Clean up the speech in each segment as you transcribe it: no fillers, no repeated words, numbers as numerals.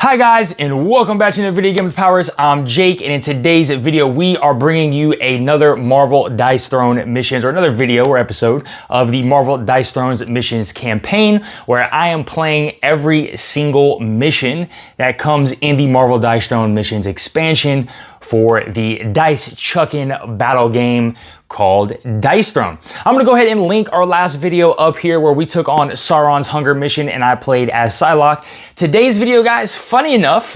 Hi guys, and welcome back to another video Game with Powers. I'm Jake, and in today's video we are bringing you another Marvel Dice Throne missions, or another video or episode of the Marvel Dice Thrones missions campaign, where I am playing every single mission that comes in the Marvel Dice Throne missions expansion for the dice chucking battle game called Dice Throne. I'm gonna go ahead and link our last video up here where we took on Sauron's Hunger mission and I played as Psylocke. Today's video, guys, funny enough,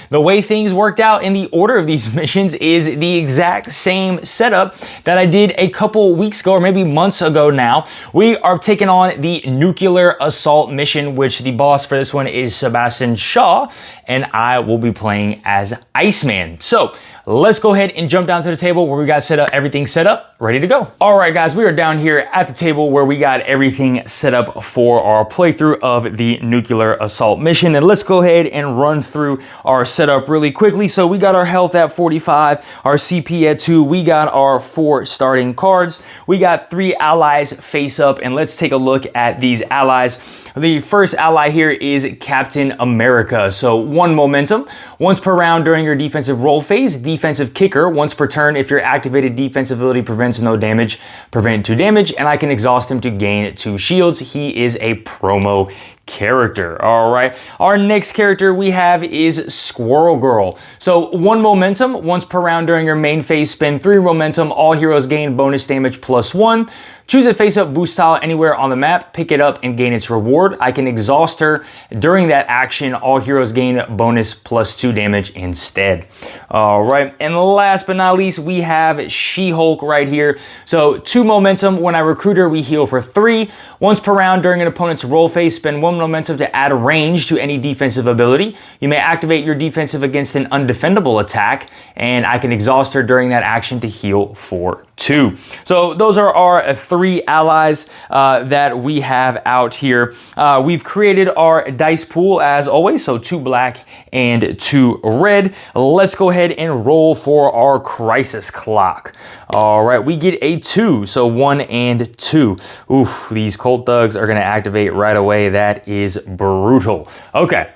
the way things worked out in the order of these missions is the exact same setup that I did a couple weeks ago, or maybe months ago now. We are taking on the Nuclear Assault mission, which the boss for this one is Sebastian Shaw, and I will be playing as Iceman. So let's go ahead and jump down to the table where we got everything set up, ready to go. All right, guys, we are down here at the table where we got everything set up for our playthrough of the Nuclear Assault mission. And let's go ahead and run through our setup really quickly. So we got our health at 45, our CP at 2, we got our 4 starting cards, we got 3 allies face up, and let's take a look at these allies. The first ally here is Captain America. So 1 momentum, once per round during your defensive roll phase. Defensive kicker, once per turn. If your activated defensive ability prevents no damage, prevent 2 damage, and I can exhaust him to gain 2 shields. He is a promo character. All right, our next character we have is Squirrel Girl. So 1 momentum, once per round during your main phase, spend 3 momentum. All heroes gain bonus damage +1. Choose a face-up boost tile anywhere on the map, pick it up, and gain its reward. I can exhaust her during that action. All heroes gain bonus +2 damage instead. All right, and last but not least, we have She-Hulk right here. So 2 momentum. When I recruit her, we heal for 3. Once per round during an opponent's roll phase, spend 1 momentum to add range to any defensive ability. You may activate your defensive against an undefendable attack, and I can exhaust her during that action to heal for 2. So those are our 3 allies that we have out here. We've created our dice pool as always, so 2 black and 2 red. Let's go ahead and roll for our crisis clock. All right, we get a 2, so 1 and 2. Oof, these Colt Thugs are gonna activate right away. That is brutal. Okay.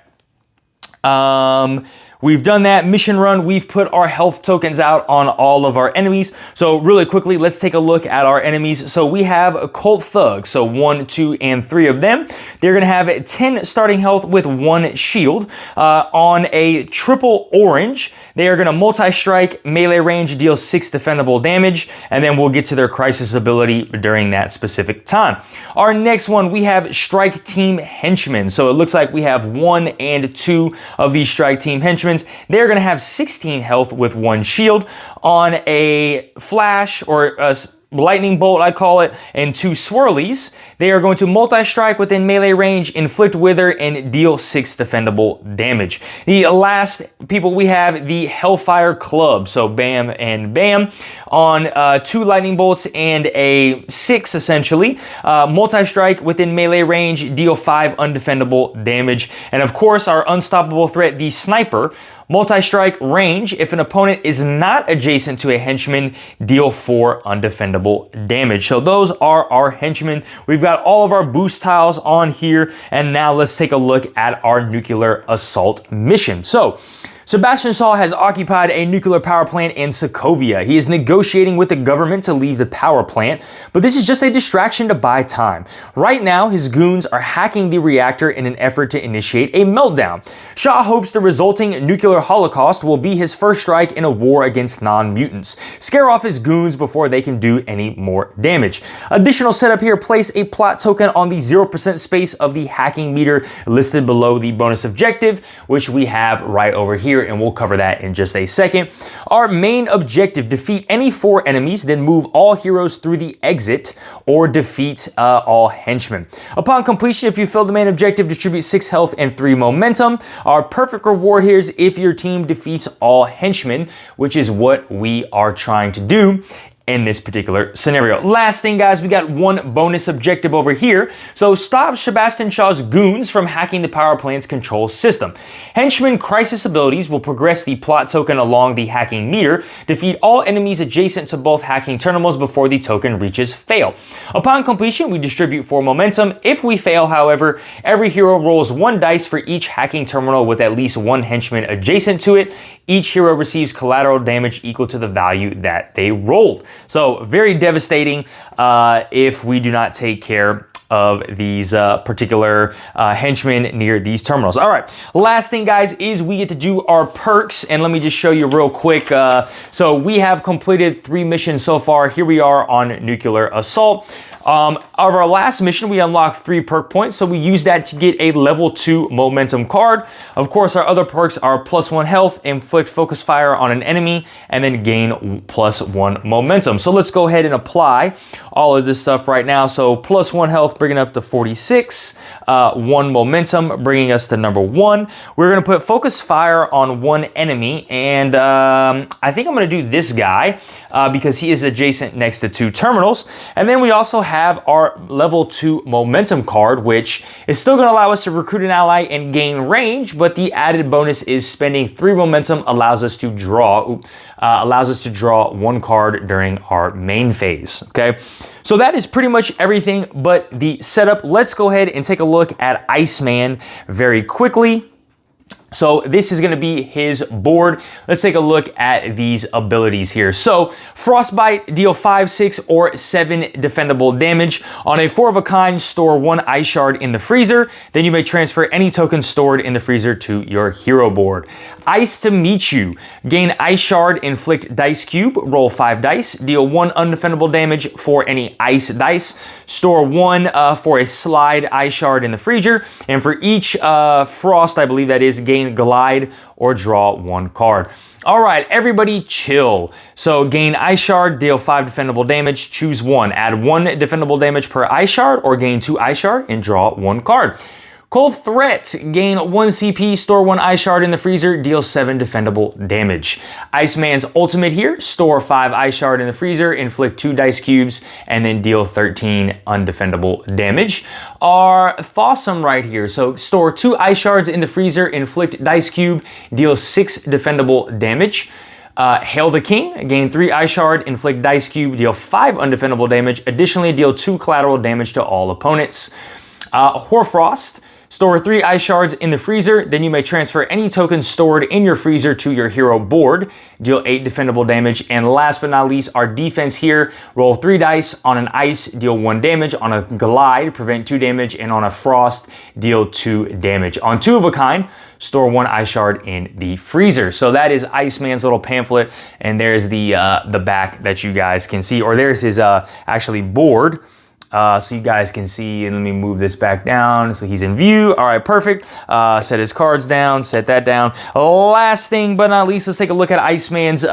We've done that mission run. We've put our health tokens out on all of our enemies. So really quickly, let's take a look at our enemies. So we have a Colt Thug. So 1, 2, and 3 of them. They're gonna have 10 starting health with 1 shield. On a triple orange, they are gonna multi-strike, melee range, deal 6 defendable damage, and then we'll get to their crisis ability during that specific time. Our next one, we have Strike Team Henchmen. So it looks like we have 1 and 2 of these Strike Team Henchmen. They're going to have 16 health with 1 shield. On a flash, or a lightning bolt I call it, and 2 swirlies, they are going to multi-strike within melee range, inflict wither, and deal 6 defendable damage. The last people we have, the Hellfire Club, so bam and bam. On 2 lightning bolts and a 6 essentially, multi-strike within melee range, deal 5 undefendable damage. And of course our unstoppable threat, the Sniper, multi-strike range. If an opponent is not adjacent to a henchman, deal 4 undefendable damage. So those are our henchmen. We've got all of our boost tiles on here, and now let's take a look at our Nuclear Assault mission. So Sebastian Shaw has occupied a nuclear power plant in Sokovia. He is negotiating with the government to leave the power plant, but this is just a distraction to buy time. Right now, his goons are hacking the reactor in an effort to initiate a meltdown. Shaw hopes the resulting nuclear holocaust will be his first strike in a war against non-mutants. Scare off his goons before they can do any more damage. Additional setup here, place a plot token on the 0% space of the hacking meter listed below the bonus objective, which we have right over here, and we'll cover that in just a second. Our main objective, defeat any 4 enemies, then move all heroes through the exit, or defeat all henchmen. Upon completion, if you fail the main objective, distribute 6 health and 3 momentum. Our perfect reward here is if your team defeats all henchmen, which is what we are trying to do. in this particular scenario. Last thing, guys, we got one bonus objective over here. So stop Sebastian Shaw's goons from hacking the power plant's control system. Henchman crisis abilities will progress the plot token along the hacking meter, defeat all enemies adjacent to both hacking terminals before the token reaches fail. Upon completion, we distribute 4 momentum. If we fail, however, every hero rolls 1 dice for each hacking terminal with at least 1 henchman adjacent to it. Each hero receives collateral damage equal to the value that they rolled. So very devastating if we do not take care of these particular henchmen near these terminals. All right, last thing, guys, is we get to do our perks, and let me just show you real quick. So we have completed 3 missions so far. Here we are on Nuclear Assault. Of our last mission, we unlocked 3 perk points, so we used that to get a level 2 momentum card. Of course, our other perks are +1 health, inflict focus fire on an enemy, and then gain +1 momentum. So let's go ahead and apply all of this stuff right now. So +1 health, bringing up to 46, 1 momentum, bringing us to number 1. We're gonna put focus fire on 1 enemy, and I think I'm gonna do this guy because he is adjacent next to 2 terminals. And then we also have our level 2 momentum card, which is still going to allow us to recruit an ally and gain range, but the added bonus is spending 3 momentum allows us to draw 1 card during our main phase. Okay, so that is pretty much everything but the setup. Let's go ahead and take a look at Iceman very quickly. So this is going to be his board. Let's take a look at these abilities here. So Frostbite, deal 5, 6, or 7 defendable damage. On a 4 of a kind, store 1 ice shard in the freezer. Then you may transfer any token stored in the freezer to your hero board. Ice to meet you. Gain ice shard, inflict dice cube, roll 5 dice, deal 1 undefendable damage for any ice dice. Store 1 for a slide ice shard in the freezer. And for each frost, I believe that is, gain glide or draw 1 card. All right, everybody chill. So gain ice shard, deal 5 defendable damage, choose 1. Add 1 defendable damage per ice shard or gain 2 ice shard and draw 1 card. Cold Threat, gain 1 CP, store 1 ice shard in the freezer, deal 7 defendable damage. Iceman's ultimate here, store 5 ice shard in the freezer, inflict 2 dice cubes, and then deal 13 undefendable damage. Our Thawsome right here, so store 2 ice shards in the freezer, inflict dice cube, deal 6 defendable damage. Hail the King, gain 3 ice shard, inflict dice cube, deal 5 undefendable damage. Additionally, deal 2 collateral damage to all opponents. Hoarfrost, store 3 ice shards in the freezer, then you may transfer any token stored in your freezer to your hero board, deal 8 defendable damage, and last but not least, our defense here, roll 3 dice, on an ice, deal 1 damage, on a glide, prevent 2 damage, and on a frost, deal 2 damage. On 2 of a kind, store 1 ice shard in the freezer. So that is Iceman's little pamphlet, and there's the back that you guys can see, or there's his actually board. So you guys can see, and let me move this back down so he's in view. All right, perfect. Set his cards down, set that down. Last thing but not least, let's take a look at Iceman's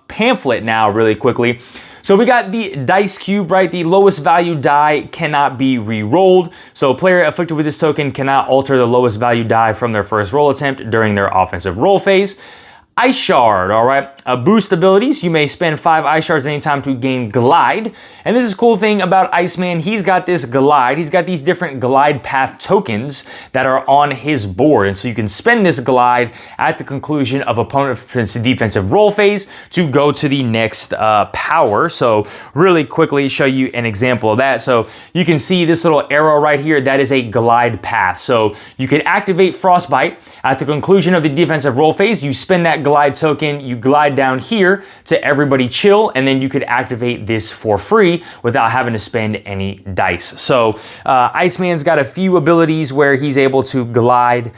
pamphlet now really quickly. So we got the dice cube, right? The lowest value die cannot be re-rolled. So a player afflicted with this token cannot alter the lowest value die from their first roll attempt during their offensive roll phase. Ice Shard, all right. Boost abilities, you may spend 5 Ice Shards anytime to gain Glide. And this is a cool thing about Iceman, he's got this Glide, he's got these different Glide path tokens that are on his board. And so you can spend this Glide at the conclusion of opponent's defensive roll phase to go to the next power. So really quickly show you an example of that. So you can see this little arrow right here, that is a Glide path. So you can activate Frostbite at the conclusion of the defensive roll phase, you spend that Glide token, you glide down here to everybody chill, and then you could activate this for free without having to spend any dice. So Iceman's got a few abilities where he's able to glide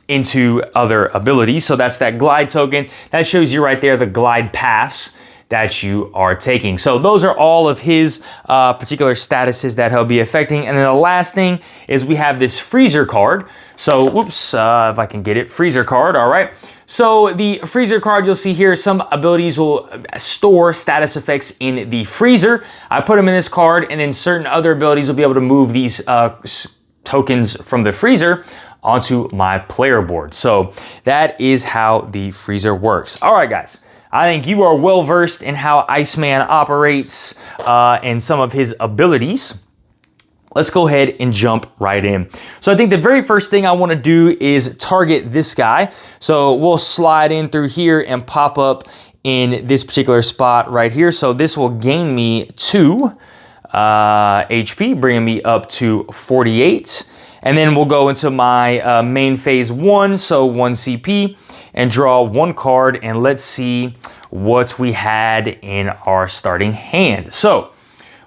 into other abilities. So that's that glide token. That shows you right there the glide paths that you are taking. So those are all of his particular statuses that he'll be affecting. And then the last thing is we have this freezer card. So, whoops, if I can get it, freezer card, all right. So the freezer card, you'll see here, some abilities will store status effects in the freezer. I put them in this card, and then certain other abilities will be able to move these tokens from the freezer onto my player board. So that is how the freezer works. All right, guys. I think you are well versed in how Iceman operates and some of his abilities. Let's go ahead and jump right in. So I think the very first thing I want to do is target this guy. So we'll slide in through here and pop up in this particular spot right here. So this will gain me 2 HP, bringing me up to 48. And then we'll go into my main phase 1, so 1 CP, and draw 1 card, and let's see what we had in our starting hand. So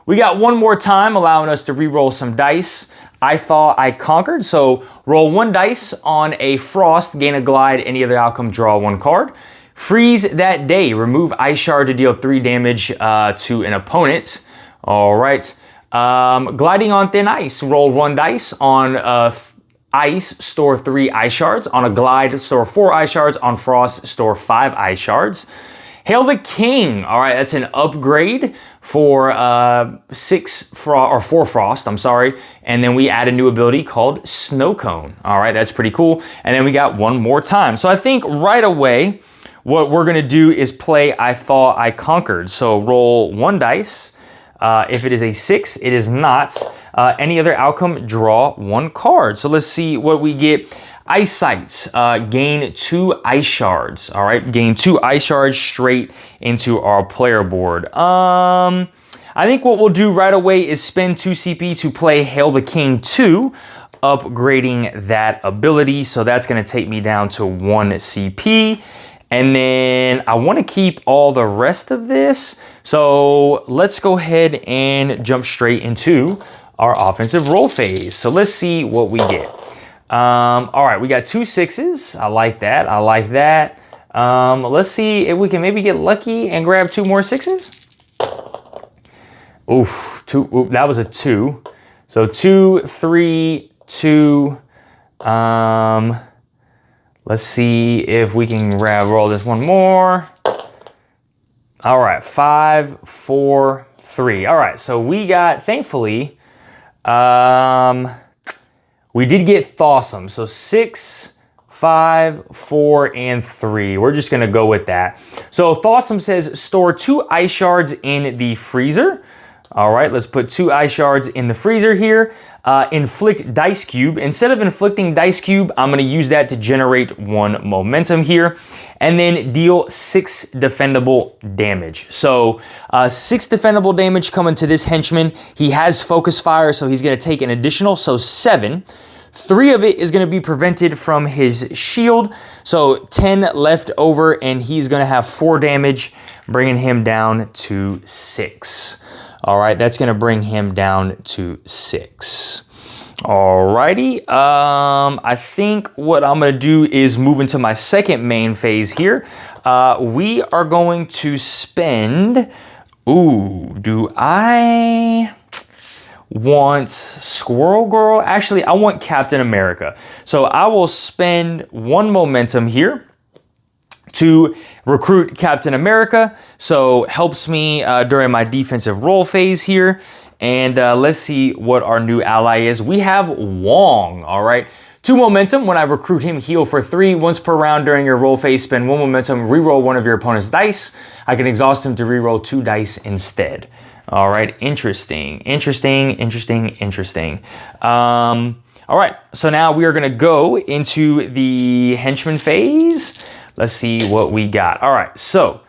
we got one more time, allowing us to re-roll some dice. I thought I conquered, so roll 1 dice on a frost, gain a glide, any other outcome, draw 1 card. Freeze that day, remove ice shard to deal 3 damage to an opponent. All right. Gliding on thin ice, roll 1 dice on ice, store 3 ice shards. On a glide, store 4 ice shards. On frost, store 5 ice shards. Hail the King. All right, that's an upgrade for 4 frost, I'm sorry. And then we add a new ability called Snow Cone. All right, that's pretty cool. And then we got 1 more time. So I think right away, what we're gonna do is play I Thought I Conquered. So roll 1 dice. If it is a 6, it is not. Any other outcome, draw 1 card. So let's see what we get. Eyesight, gain 2 ice shards. All right, gain 2 ice shards straight into our player board. I think what we'll do right away is spend 2 CP to play Hail the King 2, upgrading that ability. So that's gonna take me down to 1 CP. And then I wanna keep all the rest of this. So let's go ahead and jump straight into our offensive roll phase. So let's see what we get. All right, we got 2 6s. I like that. I like that. Let's see if we can maybe get lucky and grab 2 more 6s. Oof, that was a 2. So 2, 3, 2. Let's see if we can roll this 1 more. All right, 5, 4, 3. All right, so we got, thankfully, we did get Thawsome. So 6, 5, 4, and 3. We're just gonna go with that. So Thawsome says store 2 ice shards in the freezer. All right, let's put 2 ice shards in the freezer here. Inflict Dice Cube. Instead of inflicting Dice Cube, I'm gonna use that to generate 1 momentum here. And then deal 6 defendable damage. So 6 defendable damage coming to this henchman. He has focus fire, so he's gonna take an additional, so 7. 3 of it is gonna be prevented from his shield. So 10 left over, and he's gonna have 4 damage, bringing him down to 6. All right, that's gonna bring him down to 6. Alrighty, I think what I'm gonna do is move into my second main phase here. We are going to spend, do I want Squirrel Girl? Actually, I want Captain America. So I will spend 1 momentum here to recruit Captain America. So helps me during my defensive roll phase here. And let's see what our new ally is. We have Wong, all right. 2 momentum. When I recruit him, heal for 3. Once per round during your roll phase, spend 1 momentum, reroll 1 of your opponent's dice. I can exhaust him to reroll 2 dice instead. All right, interesting. All right, so now we are gonna go into the henchman phase. Let's see what we got. All right, so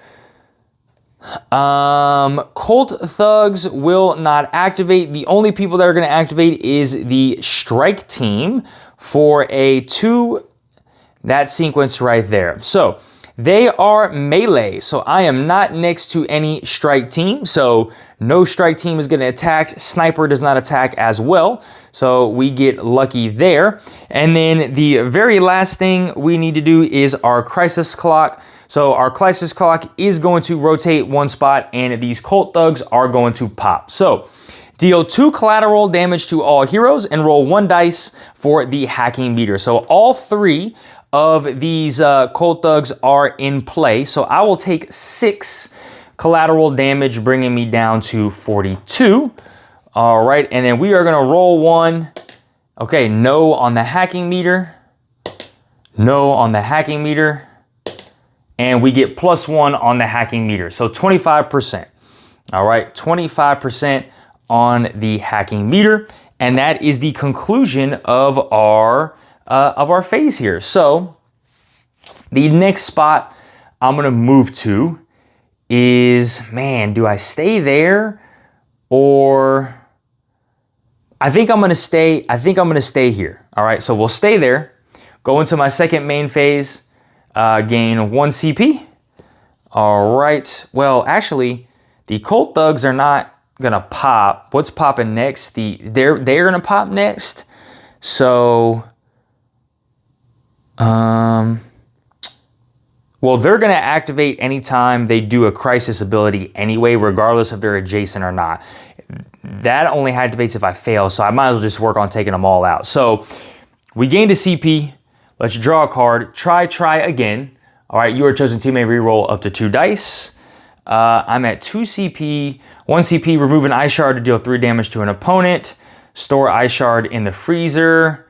Colt Thugs will not activate. The only people that are going to activate is the strike team for a 2, that sequence right there. So they are melee. So I am not next to any strike team. So no strike team is going to attack. Sniper does not attack as well. So we get lucky there. And then the very last thing we need to do is our crisis clock. So our crisis clock is going to rotate 1 spot, and these Colt Thugs are going to pop. So deal 2 collateral damage to all heroes and roll 1 dice for the hacking meter. So all 3 of these Colt Thugs are in play. So I will take 6 collateral damage, bringing me down to 42. All right, and then we are gonna roll 1. Okay, no on the hacking meter. No on the hacking meter. and we get +1 on the hacking meter. So 25%. All right, 25% on the hacking meter. And that is the conclusion of our phase here. So the next spot I'm gonna move to is, man, do I stay there or I think I'm gonna stay here. All right, so we'll stay there, go into my second main phase, gain 1 CP. All right, well, actually, the Colt Thugs are not gonna pop. What's popping next? They're gonna pop next. So, well, they're gonna activate anytime they do a crisis ability anyway, regardless if they're adjacent or not. That only activates if I fail, so I might as well just work on taking them all out. So we gained a CP. Let's draw a card. Try again. All right, your chosen team may reroll up to 2 dice. I'm at 2 CP, 1 CP, remove an ice shard to deal 3 damage to an opponent. Store ice shard in the freezer.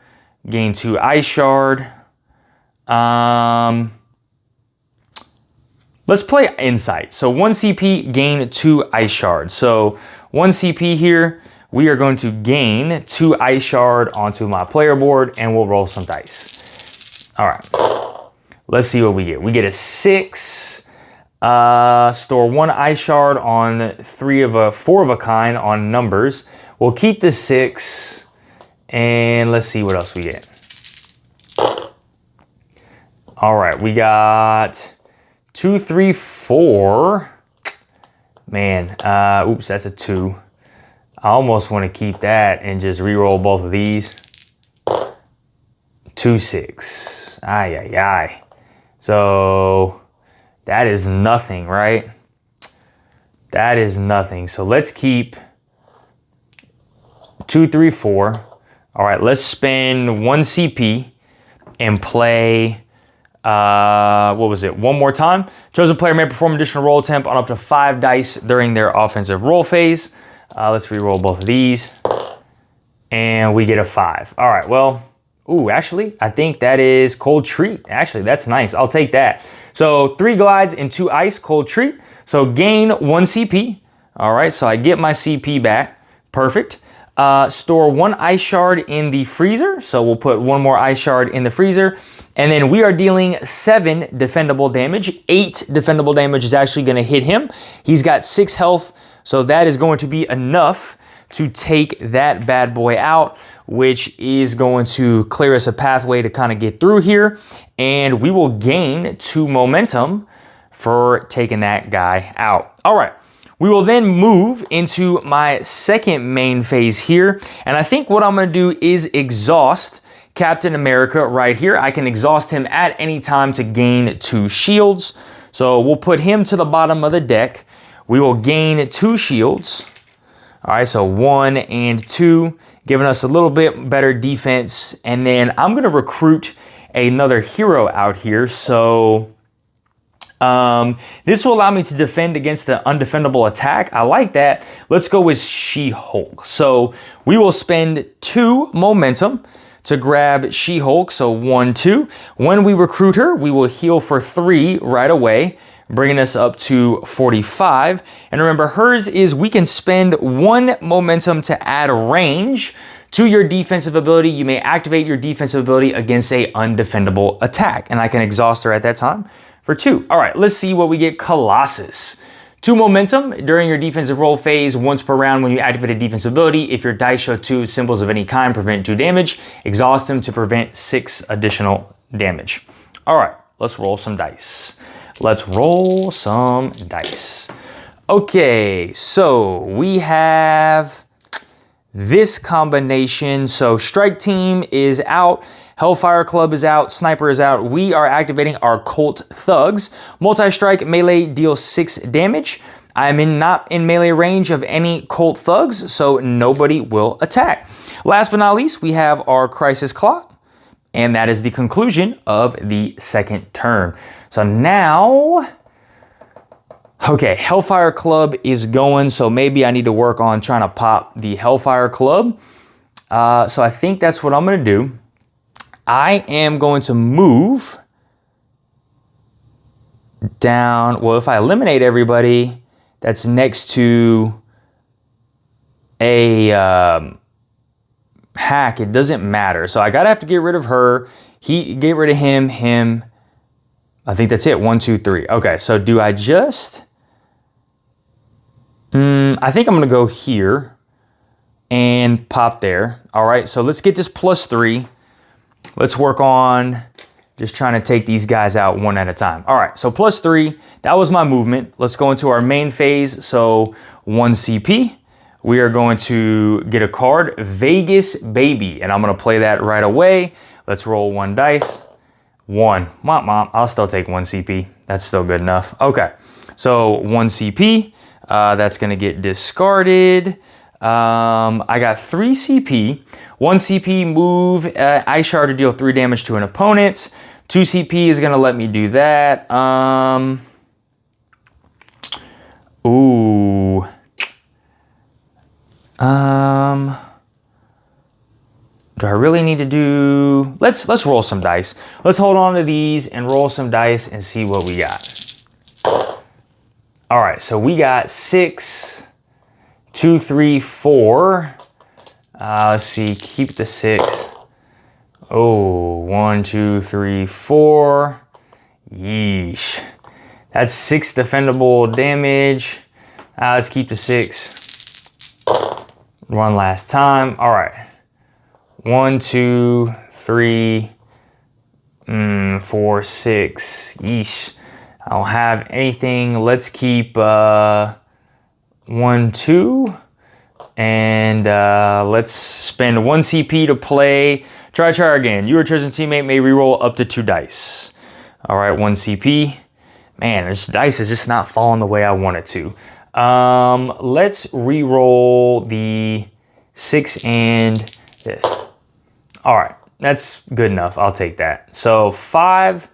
Gain 2 ice shard. Let's play Insight. So 1 CP, gain 2 ice shards. So 1 CP here, we are going to gain 2 ice shard onto my player board and we'll roll some dice. All right, let's see what we get. We get a 6, store 1 ice shard on 4 of a kind on numbers. We'll keep the 6 and let's see what else we get. All right, we got 2, 3, 4. Man, oops, that's a 2. I almost want to keep that and just re-roll both of these. 2, 6. Ay. So that is nothing, right? That is nothing. So let's keep 2, 3, 4. All right, let's spend 1 CP and play, what was it? One more time. Chosen player may perform additional roll attempt on up to 5 dice during their offensive roll phase. Let's re-roll both of these. And we get a 5. All right, well, ooh, actually, I think that is Cold Treat. Actually, that's nice. I'll take that. So 3 glides and 2 ice, Cold Treat. So gain 1 CP. All right, so I get my CP back. Perfect. Store 1 ice shard in the freezer. So we'll put 1 more ice shard in the freezer. And then we are dealing 7 defendable damage. 8 defendable damage is actually going to hit him. He's got 6 health, so that is going to be enough to take that bad boy out, which is going to clear us a pathway to kind of get through here. And we will gain 2 momentum for taking that guy out. All right. We will then move into my second main phase here. And I think what I'm going to do is exhaust Captain America right here. I can exhaust him at any time to gain 2 shields. So we'll put him to the bottom of the deck. We will gain 2 shields. All right, so 1 and 2, giving us a little bit better defense. And then I'm going to recruit another hero out here. So this will allow me to defend against the undefendable attack. I like that. Let's go with She-Hulk. So we will spend 2 momentum to grab She-Hulk, so 1, 2. When we recruit her, we will heal for 3 right away, bringing us up to 45. And remember, hers is we can spend 1 momentum to add range to your defensive ability. You may activate your defensive ability against a undefendable attack, and I can exhaust her at that time for 2. All right, let's see what we get. Colossus. 2 momentum during your defensive roll phase once per round when you activate a defensive ability. If your dice show 2 symbols of any kind, prevent 2 damage. Exhaust them to prevent 6 additional damage. All right, let's roll some dice. Let's roll some dice. Okay, so we have this combination. So Strike Team is out. Hellfire Club is out, Sniper is out. We are activating our Colt Thugs. Multi-strike melee deals 6 damage. I'm not in melee range of any Colt Thugs, so nobody will attack. Last but not least, we have our Crisis Clock, and that is the conclusion of the second turn. So now, okay, Hellfire Club is going, so maybe I need to work on trying to pop the Hellfire Club. So I think that's what I'm gonna do. I am going to move down. Well, if I eliminate everybody that's next to a hack, it doesn't matter. So I gotta have to get rid of her. Get rid of him. I think that's it. 1, 2, 3. Okay, so do I just... I think I'm gonna go here and pop there. All right, so let's get this +3. Let's work on just trying to take these guys out one at a time. All right, so +3, that was my movement. Let's go into our main phase. So 1 CP. We are going to get a card, Vegas Baby, and I'm gonna play that right away. Let's roll 1 dice. 1. I'll still take 1 CP. That's still good enough. Okay, so 1 CP. That's gonna get discarded. I got 3 CP. 1 CP move Ice Shard to deal 3 damage to an opponent. 2 CP is gonna let me do that. Ooh. Do I really need to do... Let's roll some dice. Let's hold on to these and roll some dice and see what we got. All right, so we got 6, 2, 3, 4. Let's see, keep the 6. Oh, 1, 2, 3, 4. Yeesh. That's 6 defendable damage. Let's keep the 6. One last time. All right. 1, 2, 3, 4, 6. Yeesh. I don't have anything. Let's keep 1, 2. And let's spend 1 CP to play. Try again. You or chosen teammate may reroll up to 2 dice. All right, 1 CP. Man, this dice is just not falling the way I want it to. Let's reroll the 6 and this. All right, that's good enough. I'll take that. So 5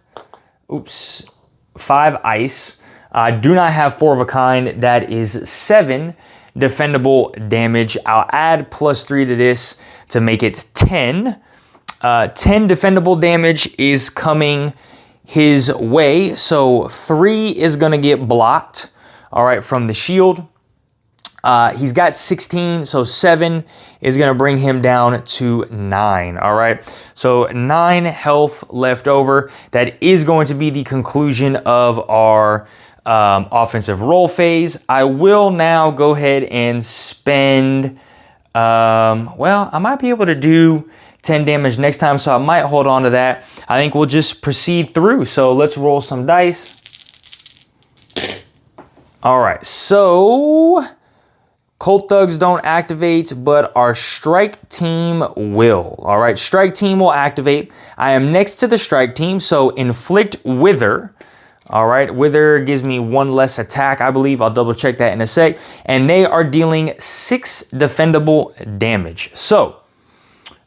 ice. I do not have 4 of a kind. That is 7 defendable damage. I'll add +3 to this to make it 10. 10 defendable damage is coming his way. So 3 is gonna get blocked, all right, from the shield. He's got 16, so 7 is gonna bring him down to 9, all right? So 9 health left over. That is going to be the conclusion of our offensive roll phase. I will now go ahead and spend, well, I might be able to do 10 damage next time, so I might hold on to that. I think we'll just proceed through. So let's roll some dice. All right, so Cold Thugs don't activate, but our strike team will. All right, strike team will activate. I am next to the strike team, so inflict wither. All right, wither gives me 1 less attack, I believe. I'll double check that in a sec. And they are dealing 6 defendable damage. So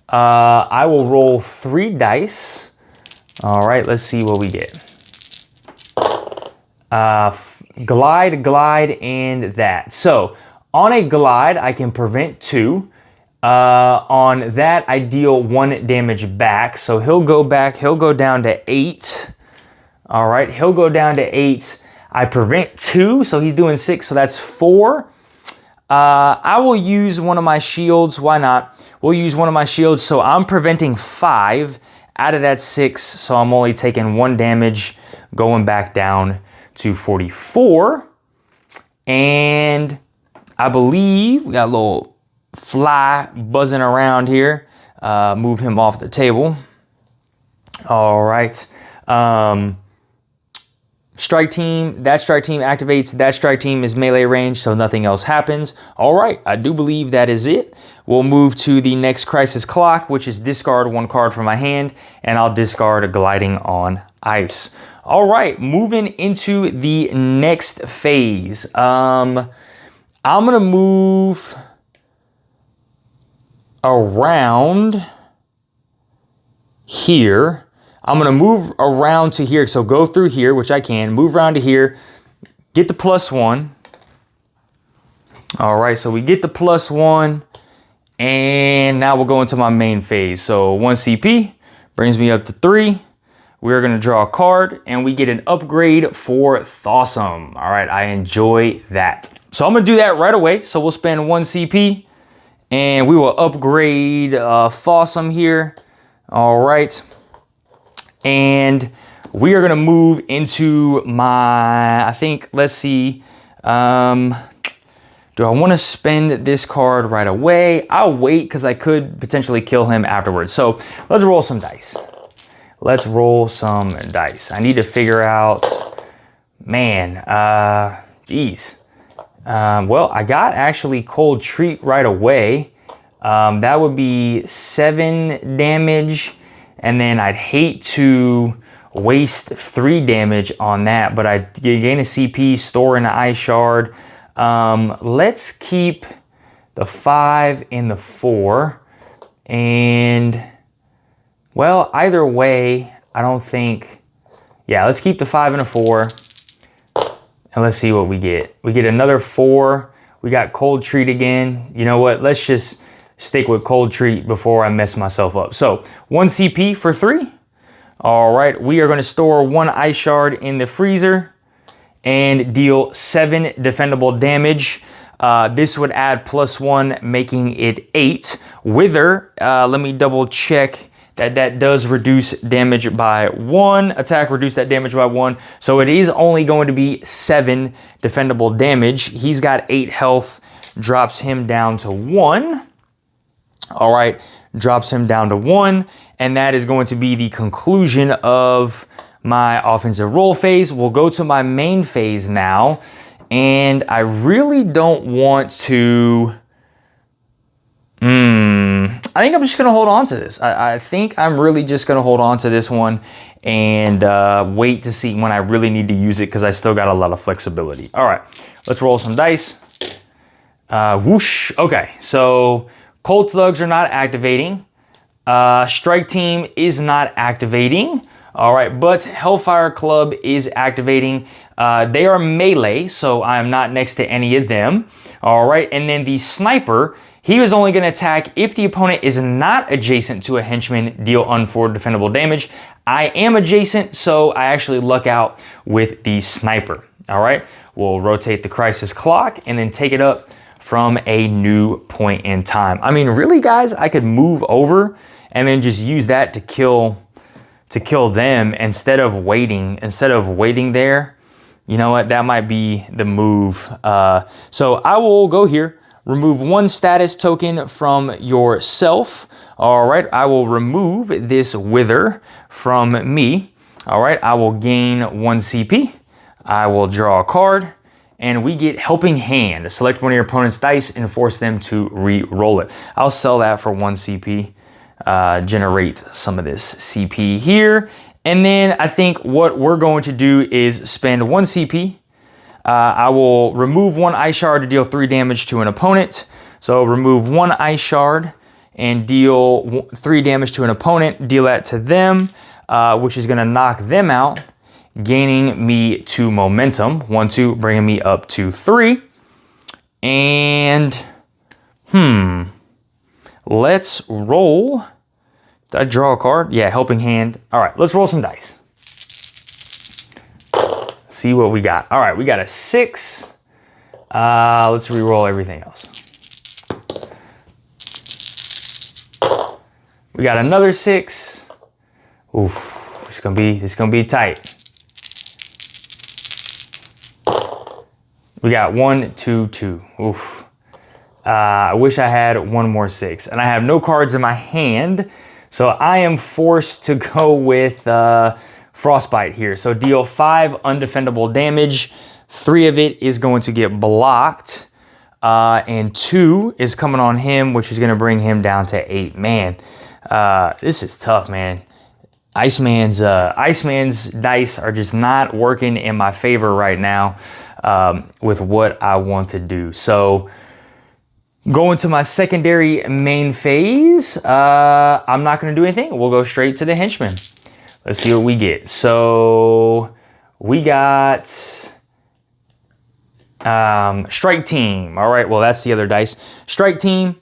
I will roll 3 dice. All right, let's see what we get. Glide, and that. So on a glide, I can prevent 2. On that, I deal 1 damage back. So he'll go back, he'll go down to 8. All right, he'll go down to 8. I prevent 2, so he's doing 6, so that's 4. I will use one of my shields. Why not? We'll use one of my shields. So I'm preventing 5 out of that 6. So I'm only taking 1 damage, going back down to 44. And I believe we got a little fly buzzing around here. Move him off the table. All right. Strike team, that strike team activates. That strike team is melee range, so nothing else happens. All right, I do believe that is it. We'll move to the next crisis clock, which is discard 1 card from my hand, and I'll discard a gliding on ice. All right, moving into the next phase. I'm gonna move around here. I'm gonna move around to here. So go through here, which I can, move around to here, get the +1. All right, so we get the +1, and now we'll go into my main phase. So 1 CP brings me up to 3. we're gonna draw a card and we get an upgrade for Thawsome. All right, I enjoy that. So I'm gonna do that right away. So we'll spend 1 CP and we will upgrade Thawsome here. All right. And we are gonna move into my, I think, let's see. Do I wanna spend this card right away? I'll wait because I could potentially kill him afterwards. So let's roll some dice. Let's roll some dice. I need to figure out, man, geez. Well, I got actually Cold Treat right away. That would be 7 damage. And then I'd hate to waste 3 damage on that, but I gain a CP, store in an Ice Shard. Let's keep the 5 and the 4. And, well, either way, I don't think, yeah, let's keep the 5 and a 4. And let's see what we get. We get another 4. We got Cold Treat again. You know what? Let's just stick with Cold Treat before I mess myself up. So 1 CP for 3. All right, we are going to store 1 Ice Shard in the freezer and deal 7 defendable damage. This would add +1, making it 8. Wither, let me double check that does reduce damage by 1. Attack, reduce that damage by 1. So it is only going to be 7 defendable damage. He's got 8 health, drops him down to 1. All right, drops him down to 1. And that is going to be the conclusion of my offensive roll phase. We'll go to my main phase now. And I really don't want to... I think I'm just going to hold on to this. I think I'm really just going to hold on to this one and wait to see when I really need to use it because I still got a lot of flexibility. All right, let's roll some dice. Whoosh. Okay, so Cold Thugs are not activating. Strike Team is not activating. All right, but Hellfire Club is activating. They are melee, so I'm not next to any of them. All right, and then the Sniper, he was only going to attack if the opponent is not adjacent to a henchman, deal unforced defendable damage. I am adjacent, so I actually luck out with the Sniper. All right, we'll rotate the Crisis Clock and then take it up from a new point in time. I mean, really, guys, I could move over and then just use that to kill them instead of waiting there. You know what? That might be the move. So I will go here. Remove 1 status token from yourself. All right, I will remove this Wither from me. All right, I will gain 1 CP. I will draw a card, and we get Helping Hand. Select one of your opponent's dice and force them to re-roll it. I'll sell that for 1 CP. Generate some of this CP here. And then I think what we're going to do is spend 1 CP. I will remove 1 Ice Shard to deal 3 damage to an opponent. So remove 1 Ice Shard and deal 3 damage to an opponent. Deal that to them, which is going to knock them out, gaining me 2 momentum. 1, 2, bringing me up to 3. And, let's roll. Did I draw a card? Yeah, Helping Hand. All right, let's roll some dice. See what we got. All right, we got a 6. Let's re-roll everything else. We got another 6. Oof, it's gonna be tight. We got 1, 2, 2. Oof. I wish I had 1 more 6, and I have no cards in my hand, so I am forced to go with Frostbite here. So deal 5 undefendable damage. 3 of it is going to get blocked, and 2 is coming on him, which is going to bring him down to 8. Man, this is tough, man. Iceman's dice are just not working in my favor right now with what I want to do. So going to my secondary main phase, I'm not going to do anything. We'll go straight to the henchman. Let's see what we get. So we got Strike Team. All right, well, that's the other dice. Strike Team,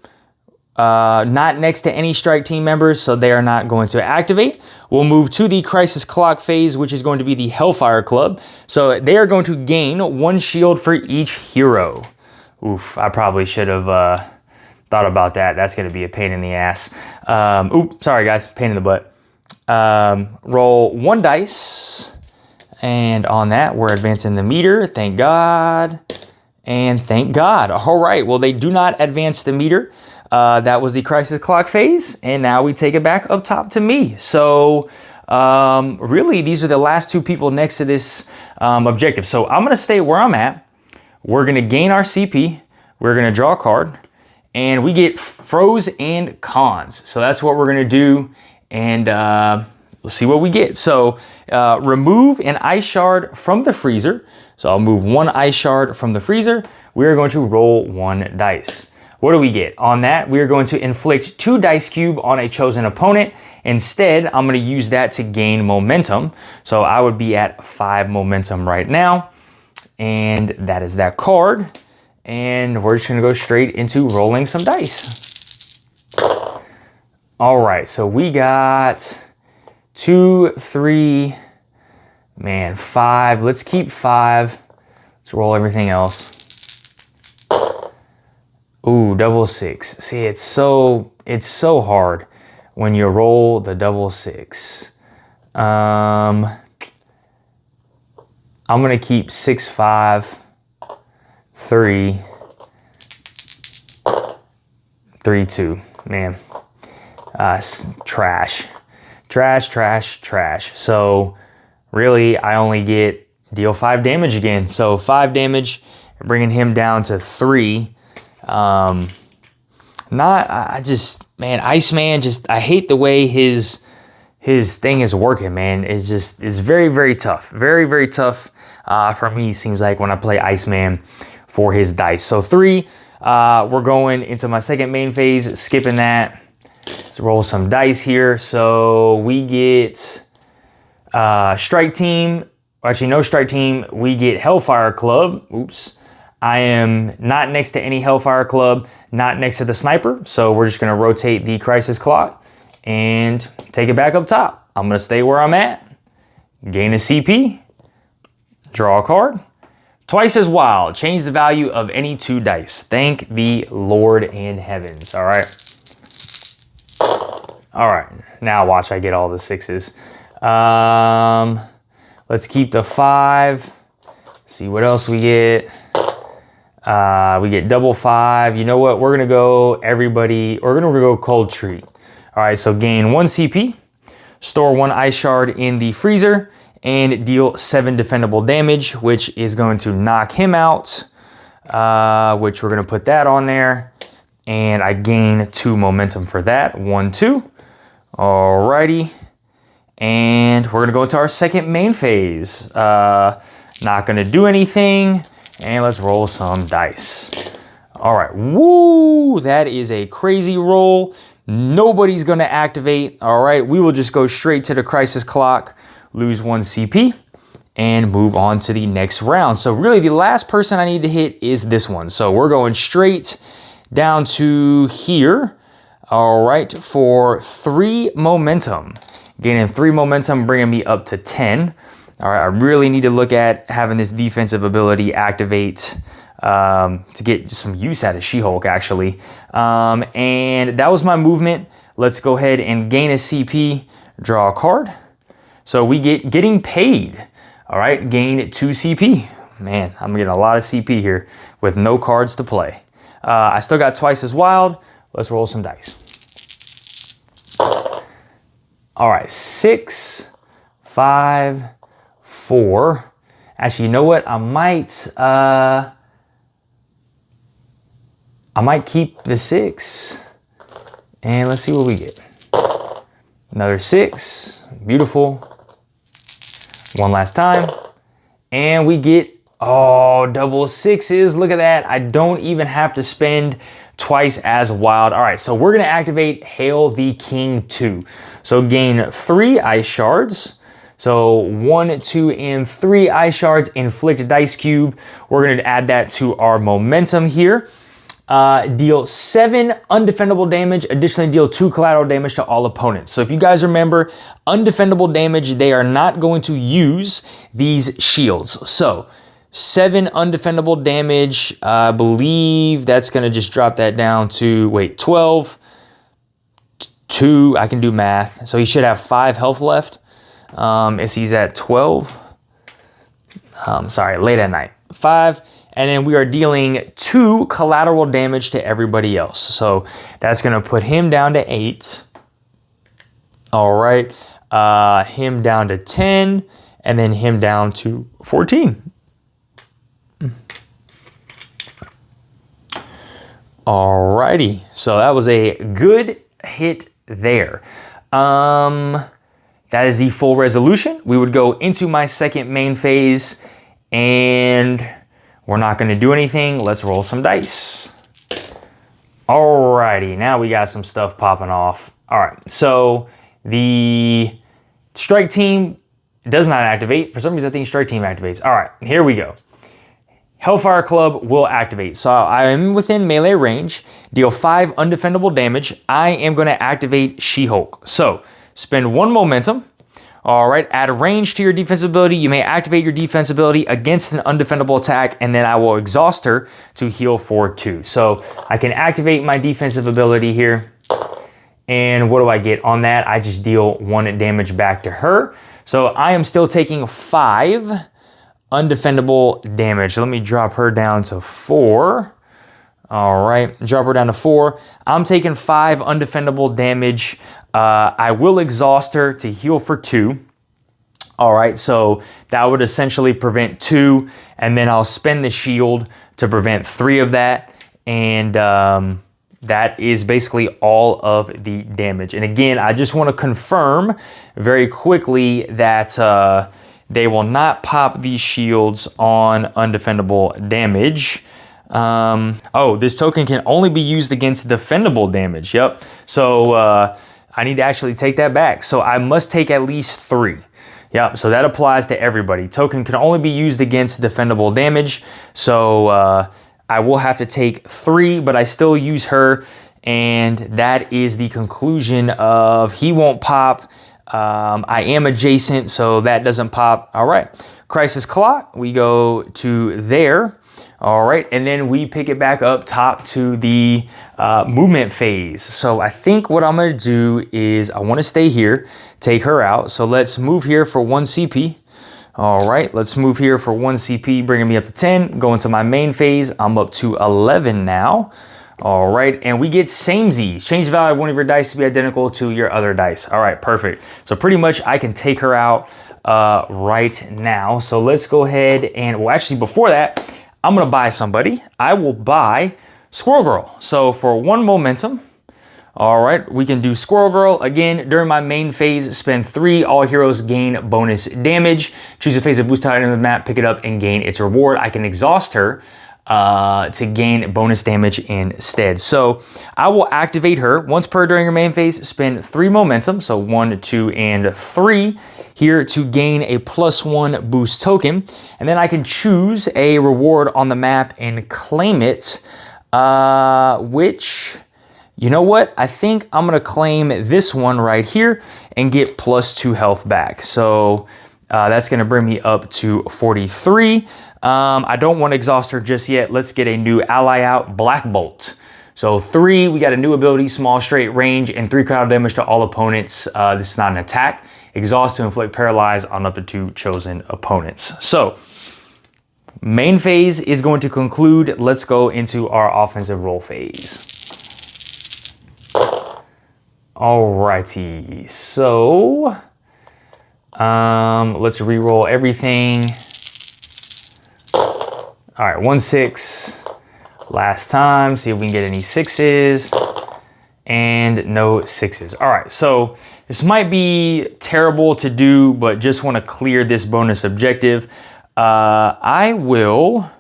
not next to any strike team members, so they are not going to activate. We'll move to the Crisis Clock phase, which is going to be the Hellfire Club. So they are going to gain 1 shield for each hero. Oof, I probably should have thought about that. That's going to be a pain in the ass. Sorry guys, pain in the butt. Roll 1 dice, and on that, we're advancing the meter. Thank God, and thank God. All right, well, they do not advance the meter. That was the Crisis Clock phase, and now we take it back up top to me. So really, these are the last 2 people next to this objective. So I'm gonna stay where I'm at. We're gonna gain our CP. We're gonna draw a card, and we get pros and cons. So that's what we're gonna do, and let's see what we get. So remove an ice shard from the freezer. So I'll move 1 ice shard from the freezer. We're going to roll 1 dice. What do we get? On that, we are going to inflict 2 dice cube on a chosen opponent. Instead, I'm going to use that to gain momentum. So I would be at 5 momentum right now. And that is that card. And we're just going to go straight into rolling some dice. All right, so we got 2, 3, 5. Let's keep 5. Let's roll everything else. Ooh, double 6. See, it's so hard when you roll the double 6. I'm gonna keep 6, 5, 3, 3, 2. Man, trash. So really, I only get deal 5 damage again. So 5 damage, bringing him down to 3. Iceman, I hate the way his thing is working, man. It's very, very tough. Very, very tough for me, seems like, when I play Iceman for his dice. So 3, we're going into my second main phase, skipping that. Let's roll some dice here. So we get strike team. Actually, no strike team. We get Hellfire Club. Oops. I am not next to any Hellfire Club, not next to the sniper. So we're just gonna rotate the Crisis Clock and take it back up top. I'm gonna stay where I'm at, gain a CP, draw a card. Twice as wild, change the value of any 2 dice. Thank the Lord in heavens, all right? All right, now watch I get all the 6s. Let's keep the 5, see what else we get. We get double 5. You know what? We're gonna go cold treat. All right, so gain 1 CP, store 1 ice shard in the freezer, and deal 7 defendable damage, which is going to knock him out, which we're gonna put that on there. And I gain 2 momentum for that, 1, 2. Alrighty. And we're gonna go into our second main phase. Not gonna do anything. And let's roll some dice. All right, woo, that is a crazy roll. Nobody's gonna activate. All right, we will just go straight to the Crisis Clock, lose 1 CP, and move on to the next round. So really the last person I need to hit is this one. So we're going straight down to here. All right, for 3 momentum. Gaining 3 momentum, bringing me up to 10. All right, I really need to look at having this defensive ability activate to get some use out of She-Hulk, actually. And that was my movement. Let's go ahead and gain a CP, draw a card. So we get getting paid. All right, gain 2 CP. Man, I'm getting a lot of CP here with no cards to play. I still got twice as wild. Let's roll some dice. All right, 6, 5, 4. Actually, you know what? I might keep the 6. And let's see what we get. Another 6. Beautiful. One last time. And we get, double 6s. Look at that. I don't even have to spend twice as wild. All right, so we're gonna activate Hail the King 2. So gain 3 ice shards. So 1, 2, and 3 ice shards, inflict a dice cube. We're gonna add that to our momentum here. deal 7 undefendable damage. Additionally, deal 2 collateral damage to all opponents. So if you guys remember, undefendable damage, they are not going to use these shields. So 7 undefendable damage. I believe that's going to just drop that down to, wait, 12. 2, I can do math. So he should have 5 health left. As he's at 12. Sorry, late at night. 5. And then we are dealing 2 collateral damage to everybody else. So that's going to put him down to 8. All right. Him down to 10. And then him down to 14. All righty. So that was a good hit there. That is the full resolution. We would go into my second main phase and we're not going to do anything. Let's roll some dice. Alrighty, now we got some stuff popping off. All right, so the strike team does not activate. For some reason, I think strike team activates. All right, here we go. Hellfire Club will activate. So I am within melee range, deal 5 undefendable damage. I am going to activate She-Hulk. So spend 1 momentum. All right, add a range to your defense ability. You may activate your defense ability against an undefendable attack, and then I will exhaust her to heal for 2. So I can activate my defensive ability here. And what do I get on that? I just deal 1 damage back to her. So I am still taking 5 undefendable damage. Let me drop her down to 4. All right, drop her down to 4. I'm taking 5 undefendable damage. I will exhaust her to heal for 2. All right, so that would essentially prevent 2, and then I'll spend the shield to prevent 3 of that, and that is basically all of the damage. And again, I just want to confirm very quickly that they will not pop these shields on undefendable damage. Oh, this token can only be used against defendable damage. Yep. So I need to actually take that back. So I must take at least 3. Yep. So that applies to everybody. Token can only be used against defendable damage. So I will have to take 3, but I still use her. And that is the conclusion of he won't pop. I am adjacent, so that doesn't pop. All right. Crisis Clock. We go to there. All right, and then we pick it back up top to the movement phase. So I think what I'm gonna do is I wanna stay here, take her out. So let's move here for 1 CP. All right, let's move here for 1 CP, bringing me up to 10, go into my main phase. I'm up to 11 now. All right, and we get samesies. Change the value of one of your dice to be identical to your other dice. All right, perfect. So pretty much I can take her out right now. So let's go ahead and, well, actually before that, I'm gonna buy somebody. I will buy Squirrel Girl. So for 1 momentum, all right, we can do Squirrel Girl. Again, during my main phase, spend 3. All heroes gain bonus damage. Choose a phase of boost item on the map, pick it up, and gain its reward. I can exhaust her to gain bonus damage instead. So I will activate her once per during your main phase, spend 3 momentum, so 1, 2, and 3 here to gain a +1 boost token. And then I can choose a reward on the map and claim it, which, you know what? I think I'm gonna claim this one right here and get +2 health back. So that's gonna bring me up to 43. I don't want to exhaust her just yet. Let's get a new ally out, Black Bolt. So 3, we got a new ability, small straight range, and 3 crowd damage to all opponents. This is not an attack. Exhaust to inflict paralyze on up to 2 chosen opponents. So main phase is going to conclude. Let's go into our offensive roll phase. Alrighty, so let's re-roll everything. All right, 1 6 last time. See if we can get any 6s, and no 6s. All right, so this might be terrible to do, but just want to clear this bonus objective. I will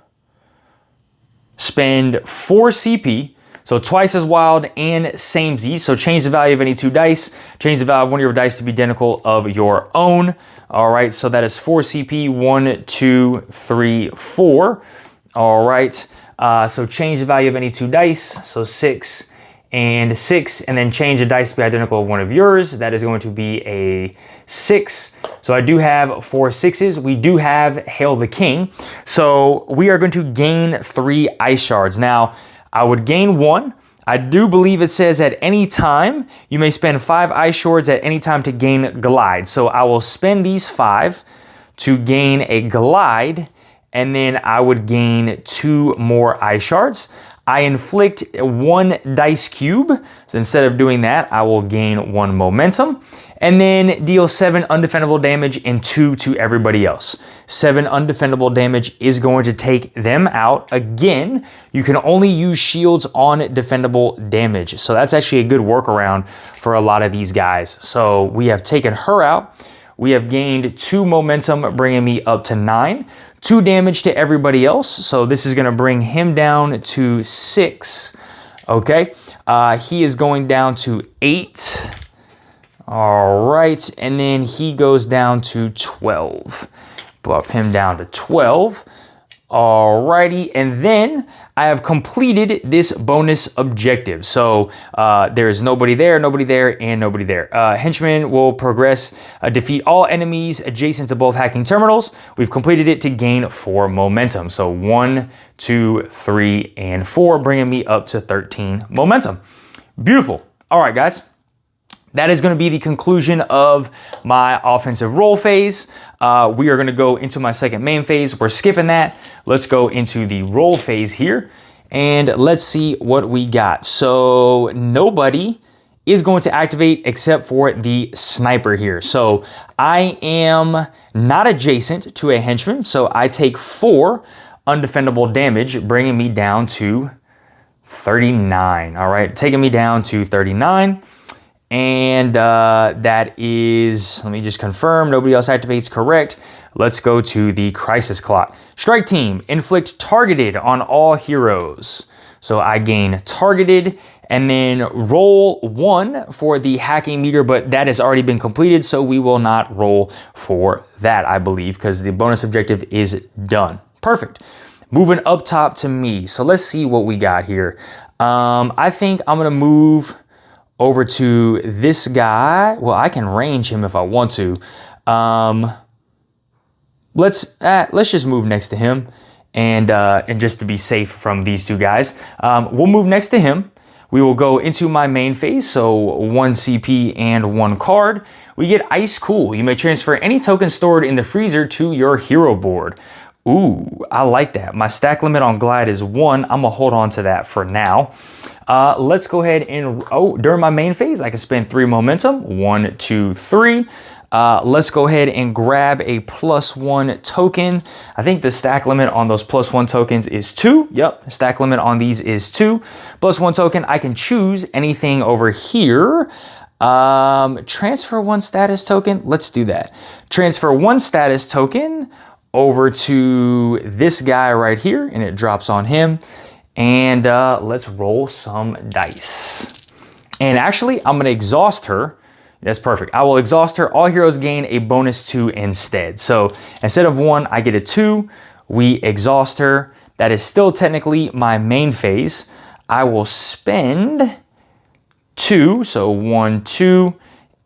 spend 4 CP, so twice as wild and samesies. So change the value of any 2 dice. Change the value of one of your dice to be identical of your own. All right, so that is 4 CP, 1, 2, 3, 4. All right, So change the value of any 2 dice. So 6 and 6, and then change the dice to be identical of one of yours. That is going to be a 6. So I do have 4 6s. We do have Hail the King. So we are going to gain 3 ice shards. Now, I would gain 1. I do believe it says at any time, you may spend 5 ice shards at any time to gain glide. So I will spend these 5 to gain a glide, and then I would gain 2 more ice shards. I inflict 1 dice cube. So instead of doing that, I will gain 1 momentum and then deal 7 undefendable damage and 2 to everybody else. 7 undefendable damage is going to take them out. Again, you can only use shields on defendable damage. So that's actually a good workaround for a lot of these guys. So we have taken her out. We have gained 2 momentum, bringing me up to 9. 2 damage to everybody else. So this is going to bring him down to 6. Okay. He is going down to 8. All right. And then he goes down to 12. Bump him down to 12. Alrighty, and then I have completed this bonus objective. So there is nobody there, and nobody there. Henchmen will progress, defeat all enemies adjacent to both hacking terminals. We've completed it to gain 4 momentum. So 1, 2, 3, and 4, bringing me up to 13 momentum. Beautiful. All right, guys. That is going to be the conclusion of my offensive roll phase. We are going to go into my second main phase. We're skipping that. Let's go into the roll phase here, and let's see what we got. So nobody is going to activate except for the sniper here. So I am not adjacent to a henchman, so I take 4 undefendable damage, bringing me down to 39. All right, taking me down to 39. And that is, let me just confirm, nobody else activates, correct. Let's go to the crisis clock. Strike team, inflict targeted on all heroes. So I gain targeted, and then roll 1 for the hacking meter, but that has already been completed, so we will not roll for that, I believe, because the bonus objective is done. Perfect. Moving up top to me. So let's see what we got here. I think I'm gonna move over to this guy. Well, I can range him if I want to. Let's just move next to him, and just to be safe from these 2 guys, we'll move next to him. We will go into my main phase, so 1 CP and 1 card. We get Ice Cool. You may transfer any token stored in the freezer to your hero board. Ooh, I like that. My stack limit on glide is 1. I'm gonna hold on to that for now. Let's go ahead and, during my main phase, I can spend 3 momentum. 1, 2, 3. Let's go ahead and grab a +1 token. I think the stack limit on those +1 tokens is 2. Yep, stack limit on these is 2. +1 token, I can choose anything over here. Transfer 1 status token. Let's do that. Transfer 1 status token over to this guy right here, and it drops on him. And let's roll some dice. And actually, I'm going to exhaust her. That's perfect. I will exhaust her. All heroes gain a bonus 2 instead. So instead of 1, I get a 2. We exhaust her. That is still technically my main phase. I will spend 2. So 1, 2.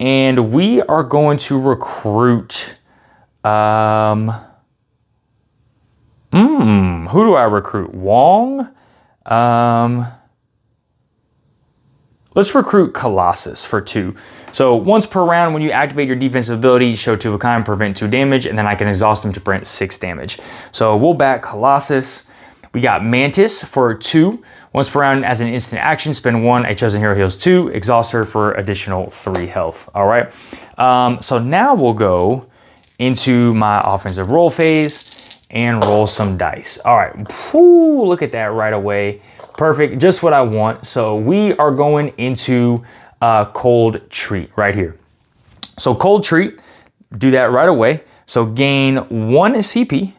And we are going to recruit... who do I recruit? Wong? Let's recruit Colossus for 2. So once per round, when you activate your defensive ability, show 2 of a kind, prevent 2 damage, and then I can exhaust him to prevent 6 damage. So we'll back Colossus. We got Mantis for 2. Once per round, as an instant action, spend 1, a chosen hero heals 2, exhaust her for additional 3 health. All right. So now we'll go into my offensive roll phase and roll some dice. All right, Ooh, look at that right away. Perfect, just what I want. So we are going into Cold Treat right here. So Cold Treat, do that right away. So gain 1 CP,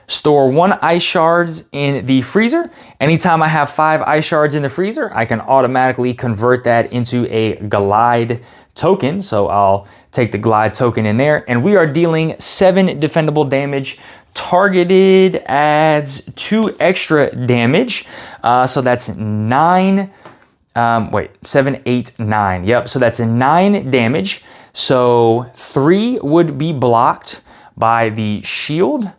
store 1 ice shards in the freezer. Anytime I have 5 ice shards in the freezer, I can automatically convert that into a glide token. So I'll take the glide token in there, and we are dealing 7 defendable damage Targeted adds 2 extra damage. So that's 9. 7, 8, 9. Yep, so that's a 9 damage. So 3 would be blocked by the shield.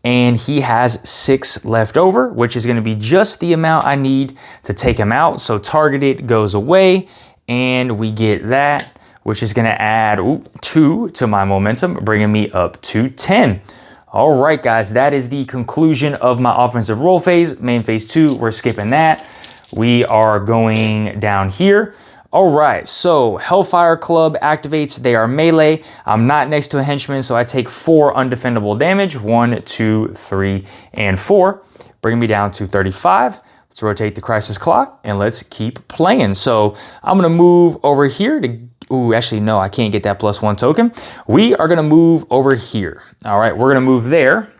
And he has 6 left over, which is going to be just the amount I need to take him out. So targeted goes away, and we get that, which is going to add 2 to my momentum, bringing me up to 10. All right, guys, that is the conclusion of my offensive roll phase. Main phase 2, we're skipping that. We are going down here. All right, so Hellfire Club activates. They are melee. I'm not next to a henchman, so I take 4 undefendable damage. 1, 2, 3, and 4. Bring me down to 35. Let's rotate the crisis clock, and let's keep playing. So I'm going to move over here to... Ooh, actually, no, I can't get that +1 token. We are going to move over here. All right, we're going to move there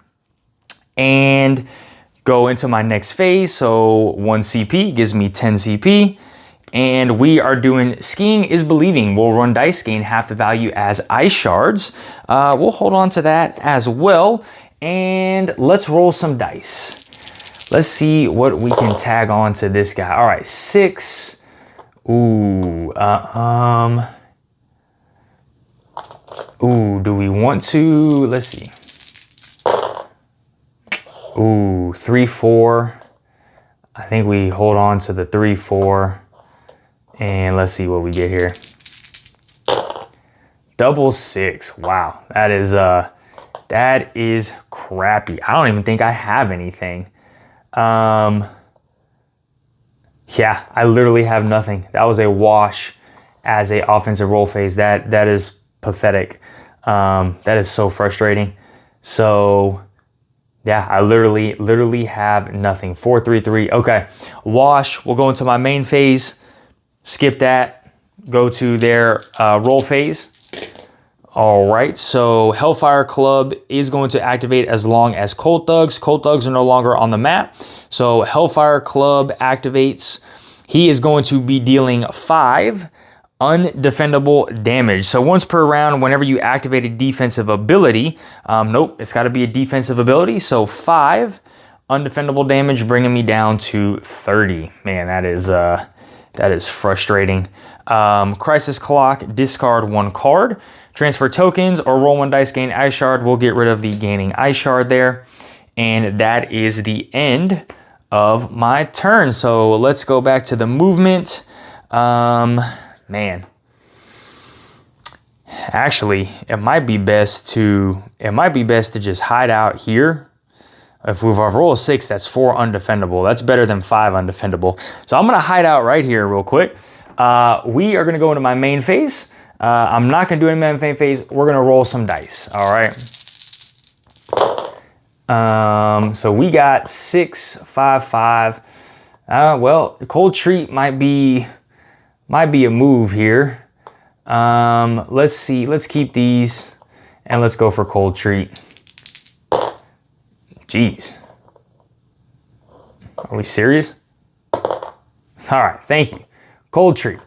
and go into my next phase. So 1 CP gives me 10 CP. And we are doing Skiing is Believing. We'll run dice, gain half the value as ice shards. We'll hold on to that as well. And let's roll some dice. Let's see what we can tag on to this guy. All right, 6. Ooh, do we want to? Let's see. Ooh, 3, 4. I think we hold on to the 3, 4. And let's see what we get here. Double 6. Wow, that is crappy. I don't even think I have anything. Yeah, I literally have nothing. That was a wash as a offensive roll phase. That is pathetic. That is so frustrating. So yeah, I literally have nothing. 4, 3, 3. Okay, wash. We'll go into my main phase. Skip that, go to their roll phase. All right, so Hellfire Club is going to activate as long as Cold Thugs. Cold Thugs are no longer on the map. So Hellfire Club activates. He is going to be dealing 5 undefendable damage. So once per round, whenever you activate a defensive ability, nope, it's got to be a defensive ability. So 5 undefendable damage, bringing me down to 30. Man, that is frustrating. Crisis Clock, discard 1 card. Transfer tokens or roll 1 dice, gain ice shard. We'll get rid of the gaining ice shard there. And that is the end of my turn. So let's go back to the movement. Man. Actually, it might be best to just hide out here. If we've rolled 6, that's 4 undefendable. That's better than 5 undefendable. So I'm gonna hide out right here real quick. We are gonna go into my main phase. I'm not gonna do any main phase. We're gonna roll some dice, all right? So we got 6, 5, 5. Well, Cold Treat might be a move here. Let's see, let's keep these and let's go for Cold Treat. Jeez. Are we serious? All right, thank you. Cold Treat.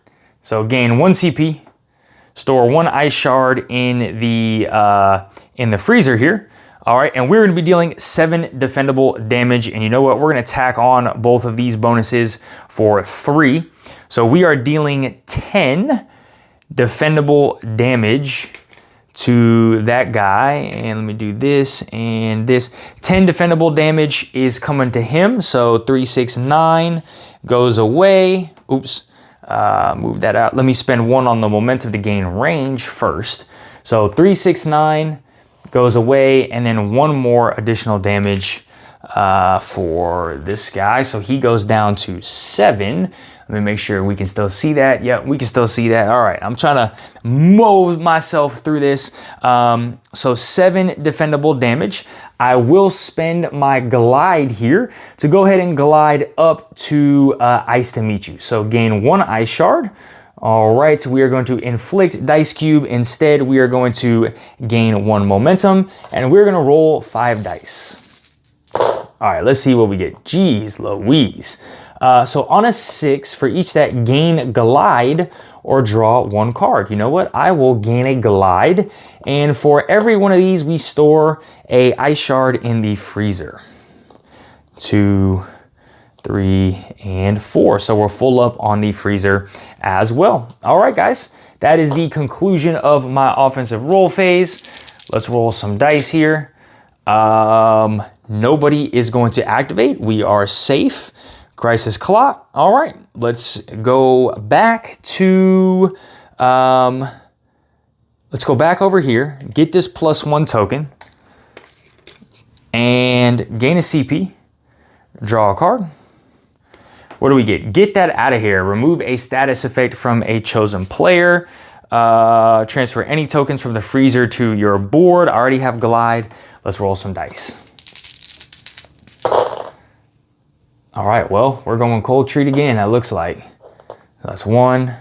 So gain 1 CP, store 1 ice shard in the freezer here. All right, and we're gonna be dealing 7 defendable damage. And you know what? We're gonna tack on both of these bonuses for 3. So we are dealing 10 defendable damage to that guy. And let me do this and this. 10 defendable damage is coming to him. So 3, 6, 9 goes away. Oops, move that out. Let me spend 1 on the momentum to gain range first. So 3, 6, 9 goes away, and then 1 more additional damage for this guy. So he goes down to 7. Let me make sure we can still see that. Yep, we can still see that. All right, I'm trying to mow myself through this. So 7 defendable damage. I will spend my glide here to go ahead and glide up to Ice to meet you. So gain 1 ice shard. All right, we are going to inflict dice cube. Instead, we are going to gain 1 momentum, and we're gonna roll 5 dice. All right, let's see what we get. Jeez Louise. So on a 6, for each that gain glide, or draw 1 card. You know what? I will gain a glide. And for every one of these, we store a ice shard in the freezer. 2, 3, and 4. So we're full up on the freezer as well. All right, guys. That is the conclusion of my offensive roll phase. Let's roll some dice here. Nobody is going to activate. We are safe. Crisis clock. All right, let's go back to, let's go back over here, get this +1 token, and gain a CP, draw a card. What do we get? Get that out of here. Remove a status effect from a chosen player. Transfer any tokens from the freezer to your board. I already have glide. Let's roll some dice. All right, well, we're going cold treat again, that looks like. That's 1.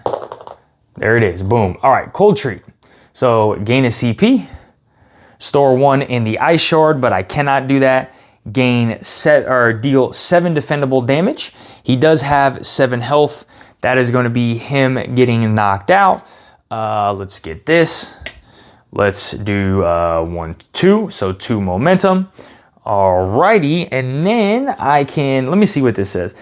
There it is, boom. All right, cold treat. So gain a CP, store 1 in the ice shard, but I cannot do that. Deal 7 defendable damage. He does have 7 health. That is going to be him getting knocked out. Let's get this. Let's do 1, 2, so 2 momentum. Alrighty, and then I can, let me see what this says.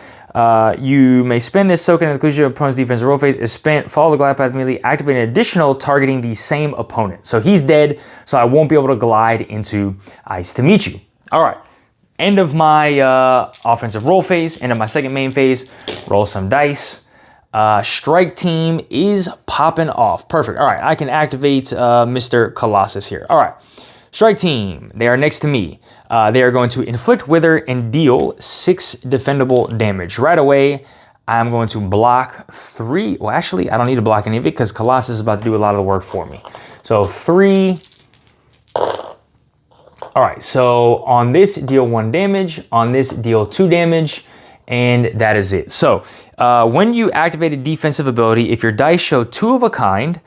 You may spend this token at the conclusion of your opponent's defensive roll phase is spent, follow the glide path immediately, activate an additional targeting the same opponent. So he's dead, so I won't be able to glide into ice to meet you. All right, end of my offensive roll phase, end of my second main phase, roll some dice. Strike team is popping off. Perfect. All right, I can activate Mr. Colossus here. All right. Strike team, they are next to me. They are going to inflict wither and deal 6 defendable damage. Right away, I'm going to block 3. Well, actually, I don't need to block any of it because Colossus is about to do a lot of the work for me. So 3. All right, so on this, deal 1 damage. On this, deal 2 damage. And that is it. So when you activate a defensive ability, if your dice show 2 of a kind,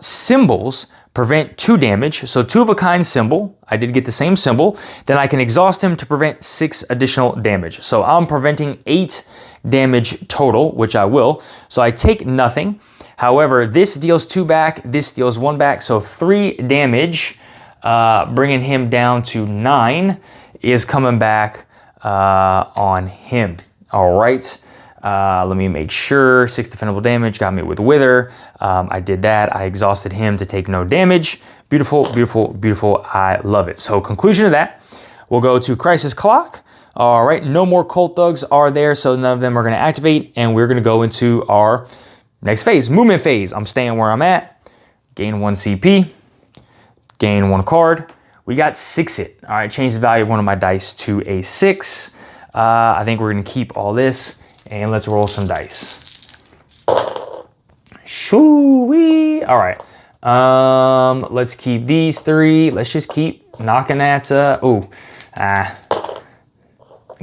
symbols prevent 2 damage. So 2 of a kind symbol, I did get the same symbol. Then I can exhaust him to prevent 6 additional damage. So I'm preventing 8 damage total, which I will. So I take nothing. However, this deals 2 back, this deals 1 back. So 3 damage, bringing him down to 9 is coming back on him. All right. Let me make sure. 6 defendable damage got me with wither. I did that. I exhausted him to take no damage. Beautiful, beautiful, beautiful. I love it. So conclusion of that, we'll go to crisis clock. All right. No more cult thugs are there, so none of them are going to activate, and we're going to go into our next phase, movement phase. I'm staying where I'm at. Gain 1 CP. Gain 1 card. We got 6 it. All right. Change the value of one of my dice to a 6. I think we're going to keep all this. And let's roll some dice. Shoo-wee. All right. Let's keep these 3. Let's just keep knocking that.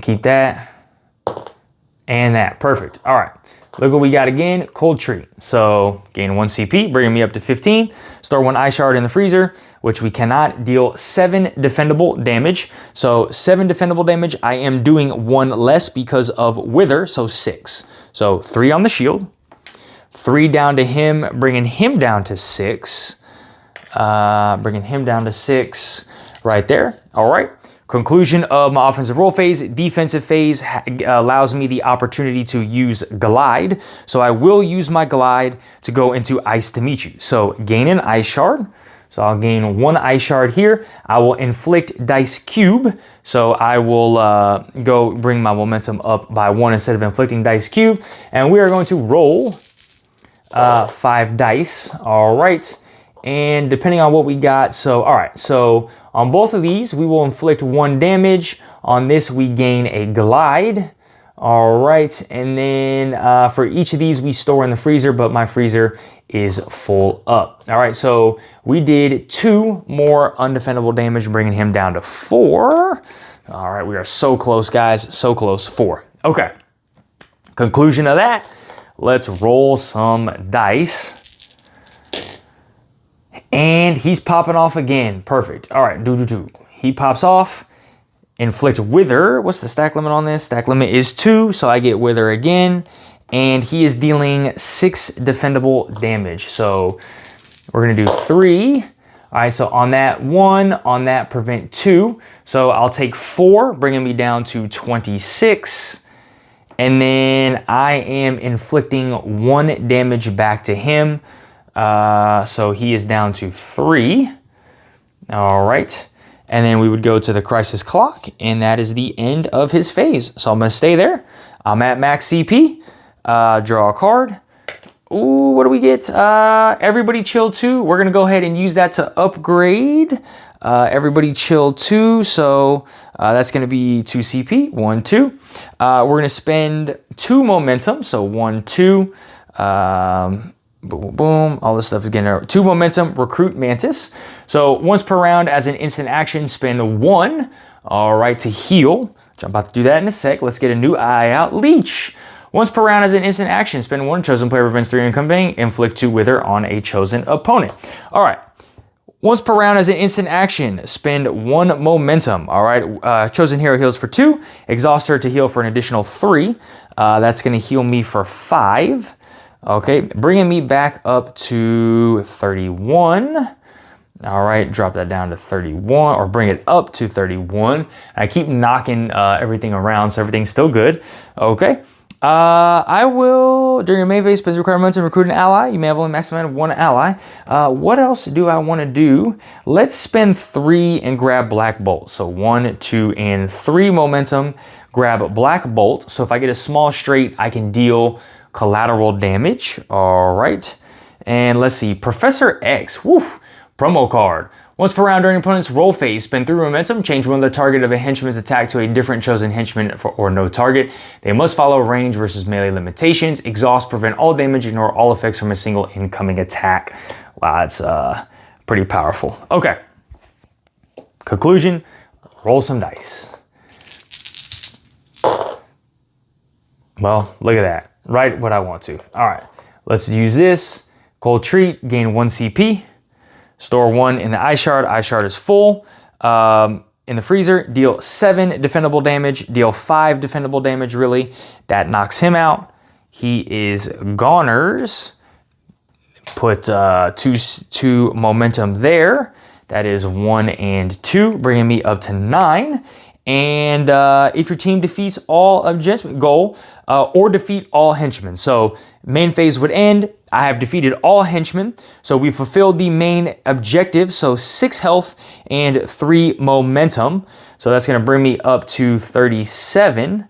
Keep that. And that. Perfect. All right. Look what we got again. Cold treat. So gain 1 CP, bringing me up to 15. Store 1 ice shard in the freezer, which we cannot. Deal 7 defendable damage. So 7 defendable damage. I am doing 1 less because of wither, so 6. So 3 on the shield. 3 down to him, bringing him down to 6. Bringing him down to 6 right there. All right. Conclusion of my offensive roll phase. Defensive phase allows me the opportunity to use glide. So I will use my glide to go into ice to meet you. So gain an ice shard. So I'll gain 1 ice shard here. I will inflict dice cube. So I will go bring my momentum up by 1 instead of inflicting dice cube. And we are going to roll 5 dice. All right. And depending on what we got. So, all right. So on both of these, we will inflict 1 damage. On this, we gain a glide. All right. And then for each of these, we store in the freezer, but my freezer is full up. All right. So we did 2 more undefendable damage, bringing him down to 4. All right. We are so close, guys. So close. 4. Okay. Conclusion of that. Let's roll some dice. And he's popping off again. Perfect. All right. He pops off. Inflict wither. What's the stack limit on this? Stack limit is 2. So I get wither again. and he is dealing 6 defendable damage. So we're gonna do 3. All right, so on that 1, on that prevent 2. So I'll take 4, bringing me down to 26. And then I am inflicting 1 damage back to him. So he is down to 3. All right. And then we would go to the crisis clock, and that is the end of his phase. So I'm gonna stay there. I'm at max CP. Draw a card. Ooh, what do we get? Everybody chill 2. We're gonna go ahead and use that to upgrade. Everybody chill 2. So that's gonna be 2 CP. 1, 2. We're gonna spend 2 momentum. So 1, 2. Boom, boom, boom. All this stuff is getting 2 momentum. Recruit Mantis. So once per round, as an instant action, spend 1. All right, to heal. Which I'm about to do that in a sec. Let's get a new eye out. Leech. Once per round as an instant action, spend 1. Chosen player prevents 3 incoming. Inflict 2 Wither on a chosen opponent. All right. Once per round as an instant action, spend 1 momentum. All right. Chosen hero heals for 2. Exhauster to heal for an additional 3. That's going to heal me for 5. Okay. Bringing me back up to 31. All right, drop that down to 31, or bring it up to 31. I keep knocking everything around, so everything's still good. Okay. I will, during your main phase, special requirements and recruit an ally. You may have only maximum 1 ally. What else do I want to do? Let's spend 3 and grab Black Bolt. So 1, 2, and 3 momentum. Grab Black Bolt. So if I get a small straight, I can deal collateral damage. All right. And let's see, Professor X. Woo. Promo card. Once per round during opponent's roll phase, spend 3 momentum, change one of the target of a henchman's attack to a different chosen henchman or no target. They must follow range versus melee limitations. Exhaust, prevent all damage, ignore all effects from a single incoming attack. Wow, that's pretty powerful. Okay. Conclusion, roll some dice. Well, look at that. Right what I want to. All right, let's use this. Cold treat, gain 1 CP. Store 1 in the ice shard. Ice shard is full. In the freezer, deal 7 defendable damage. Deal 5 defendable damage, really. That knocks him out. He is goners. Put 2 momentum there. That is 1 and 2, bringing me up to 9. And if your team defeats all objectives goal or defeat all henchmen. So main phase would end. I have defeated all henchmen. So we fulfilled the main objective. So 6 health and 3 momentum. So that's going to bring me up to 37.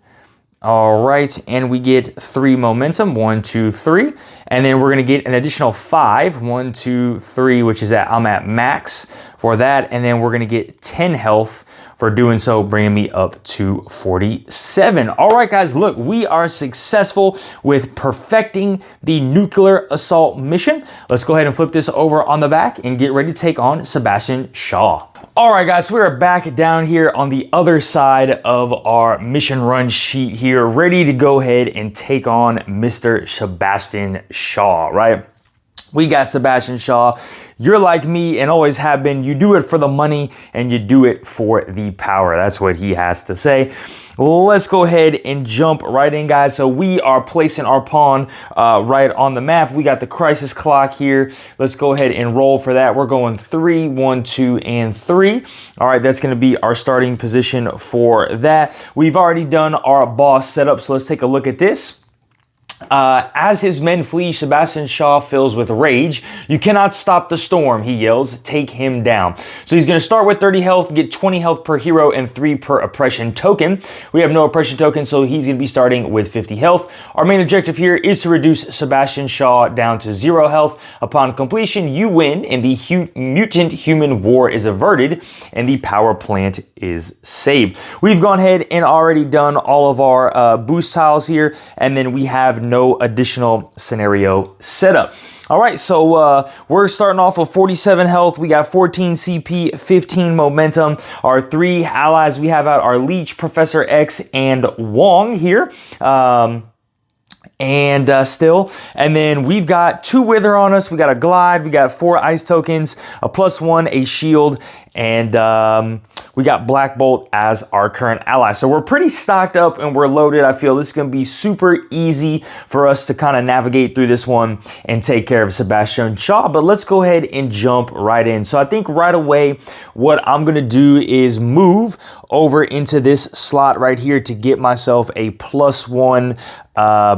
All right, and we get 3 momentum, 1, 2, 3, and then we're gonna get an additional 5, 1, 2, 3, which is I'm at max for that, and then we're gonna get 10 health for doing so, bringing me up to 47. All right, guys, look, we are successful with perfecting the nuclear assault mission. Let's go ahead and flip this over on the back and get ready to take on Sebastian Shaw. All right, guys, we are back down here on the other side of our mission run sheet here, ready to go ahead and take on Mr. Sebastian Shaw, right? We got Sebastian Shaw. You're like me and always have been. You do it for the money and you do it for the power. That's what he has to say. Let's go ahead and jump right in, guys. So we are placing our pawn right on the map. We got the crisis clock here. Let's go ahead and roll for that. We're going 3, 1, 2, and 3. All right, that's going to be our starting position for that. We've already done our boss setup, so let's take a look at this. As his men flee, Sebastian Shaw fills with rage. You cannot stop the storm, he yells. Take him down. So he's going to start with 30 health, get 20 health per hero, and 3 per oppression token. We have no oppression token, so he's going to be starting with 50 health. Our main objective here is to reduce Sebastian Shaw down to 0 health. Upon completion, you win, and the mutant human war is averted, and the power plant is saved. We've gone ahead and already done all of our boost tiles here, and then we have no additional scenario setup. All right, so we're starting off with 47 health. We got 14 CP, 15 momentum. Our 3 allies we have out are Leech, Professor X, and Wong here. And then we've got 2 Wither on us. We got a Glide. We got 4 ice tokens, a +1, a shield, and we got Black Bolt as our current ally. So we're pretty stocked up and we're loaded. I feel this is going to be super easy for us to kind of navigate through this one and take care of Sebastian Shaw. But let's go ahead and jump right in. So I think right away, what I'm going to do is move over into this slot right here to get myself a +1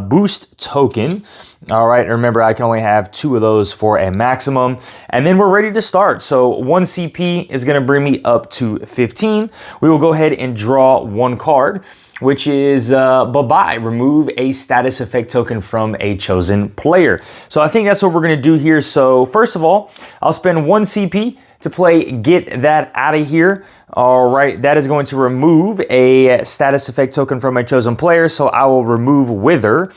boost token. All right, remember I can only have 2 of those for a maximum. And then we're ready to start. So 1 CP is gonna bring me up to 15. We will go ahead and draw 1 card, which is bye-bye, remove a status effect token from a chosen player. So I think that's what we're gonna do here. So first of all, I'll spend 1 CP to play Get That Out of Here. All right, that is going to remove a status effect token from a chosen player. So I will remove Wither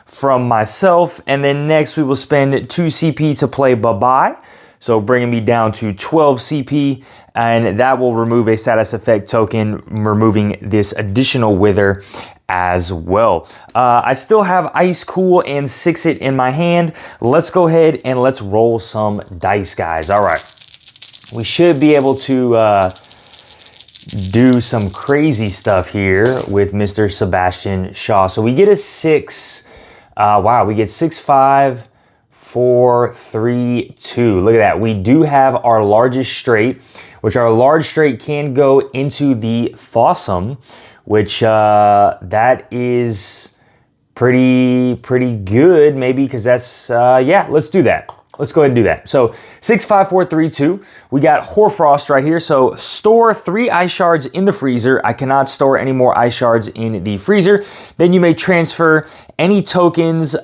from myself. And then next we will spend 2 CP to play Bye-Bye. So bringing me down to 12 CP, and that will remove a status effect token, removing this additional Wither as well. I still have Ice Cool and Six It in my hand. Let's go ahead and let's roll some dice, guys. All right. We should be able to do some crazy stuff here with Mr. Sebastian Shaw. So we get a 6. Wow, we get 6, 5, 4, 3, 2. Look at that. We do have our largest straight, which our large straight can go into the Fossum, which that is pretty good, maybe, because that's, yeah, let's do that. Let's go ahead and do that. So 6, 5, 4, 3, 2. We got Hoarfrost right here. So store 3 ice shards in the freezer. I cannot store any more ice shards in the freezer. Then you may transfer any tokens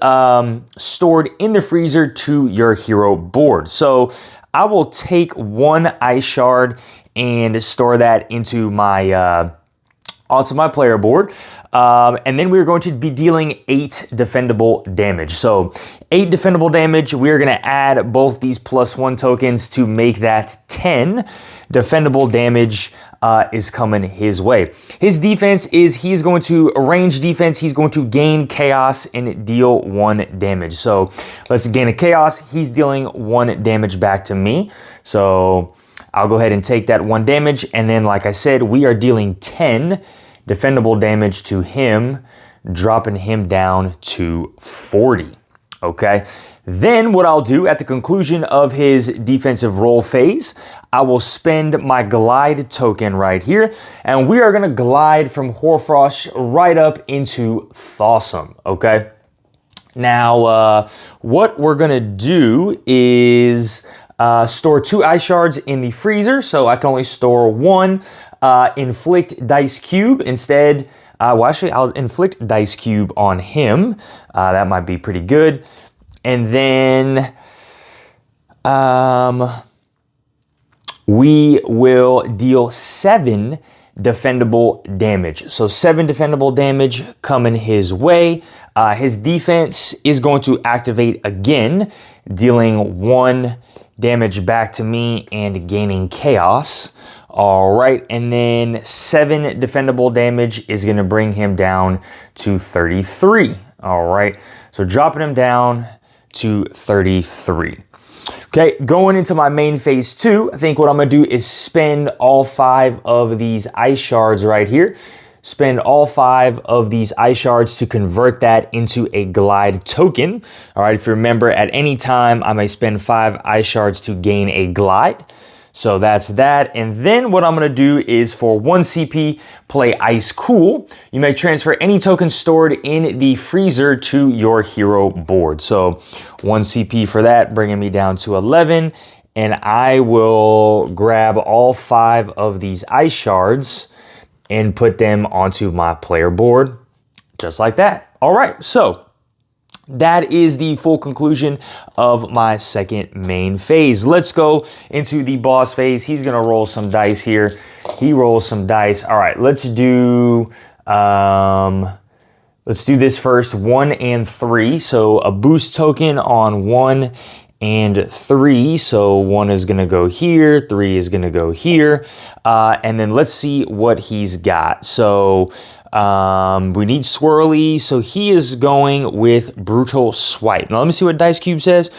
stored in the freezer to your hero board. So I will take 1 ice shard and store that into my onto my player board. And then we're going to be dealing 8 defendable damage. So 8 defendable damage, we're gonna add both these +1 tokens to make that 10 defendable damage is coming his way. His defense is he's going to range defense, he's going to gain chaos and deal 1 damage. So let's gain a chaos, he's dealing 1 damage back to me. So I'll go ahead and take that 1 damage. And then, like I said, we are dealing 10 defendable damage to him, dropping him down to 40, okay? Then what I'll do at the conclusion of his defensive roll phase, I will spend my glide token right here, and we are gonna glide from Hoarfrost right up into Fossum, okay? Now, what we're gonna do is store 2 ice shards in the freezer, so I can only store 1. Inflict Dice Cube instead. Well, actually, I'll inflict Dice Cube on him. That might be pretty good. And then we will deal 7 defendable damage. So 7 defendable damage coming his way. His defense is going to activate again, dealing 1 damage back to me and gaining chaos. All right, and then 7 defendable damage is gonna bring him down to 33. All right, so dropping him down to 33. Okay, going into my main phase 2, I think what I'm gonna do is spend all 5 of these ice shards right here. Spend all 5 of these ice shards to convert that into a glide token. All right, if you remember, at any time, I may spend 5 ice shards to gain a glide. So that's that. And then what I'm gonna do is for 1 CP, play Ice Cool. You may transfer any token stored in the freezer to your hero board. So 1 CP for that, bringing me down to 11. And I will grab all 5 of these ice shards and put them onto my player board, just like that. All right, so that is the full conclusion of my second main phase. Let's go into the boss phase. He's gonna roll some dice here. He rolls some dice. All right, let's do this first, 1 and 3. So a boost token on 1 and 3. So 1 is gonna go here, 3 is gonna go here. And then let's see what he's got. So we need Swirly, so he is going with Brutal Swipe. Now let me see what Dice Cube says.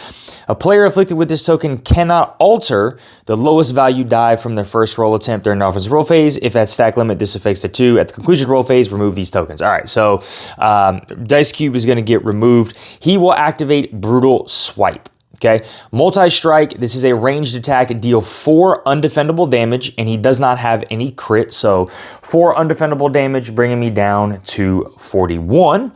A player afflicted with this token cannot alter the lowest value die from their first roll attempt during the offensive roll phase. If at stack limit, this affects to 2. At the conclusion of roll phase, remove these tokens. All right, so Dice Cube is going to get removed. He will activate Brutal Swipe. Okay, multi-strike, this is a ranged attack, deal 4 undefendable damage, and he does not have any crit, so 4 undefendable damage, bringing me down to 41.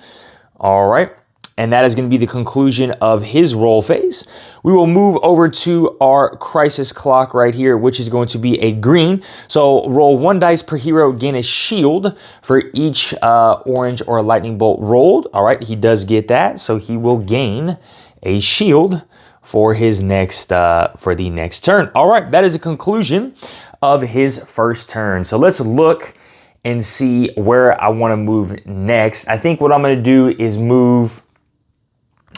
All right, and that is going to be the conclusion of his roll phase. We will move over to our crisis clock right here, which is going to be a green. So roll 1 dice per hero, gain a shield for each orange or lightning bolt rolled. All right, he does get that, so he will gain a shield for his next for the next turn. All right, that is a conclusion of his first turn. So let's look and see where I want to move next. I think what I'm going to do is move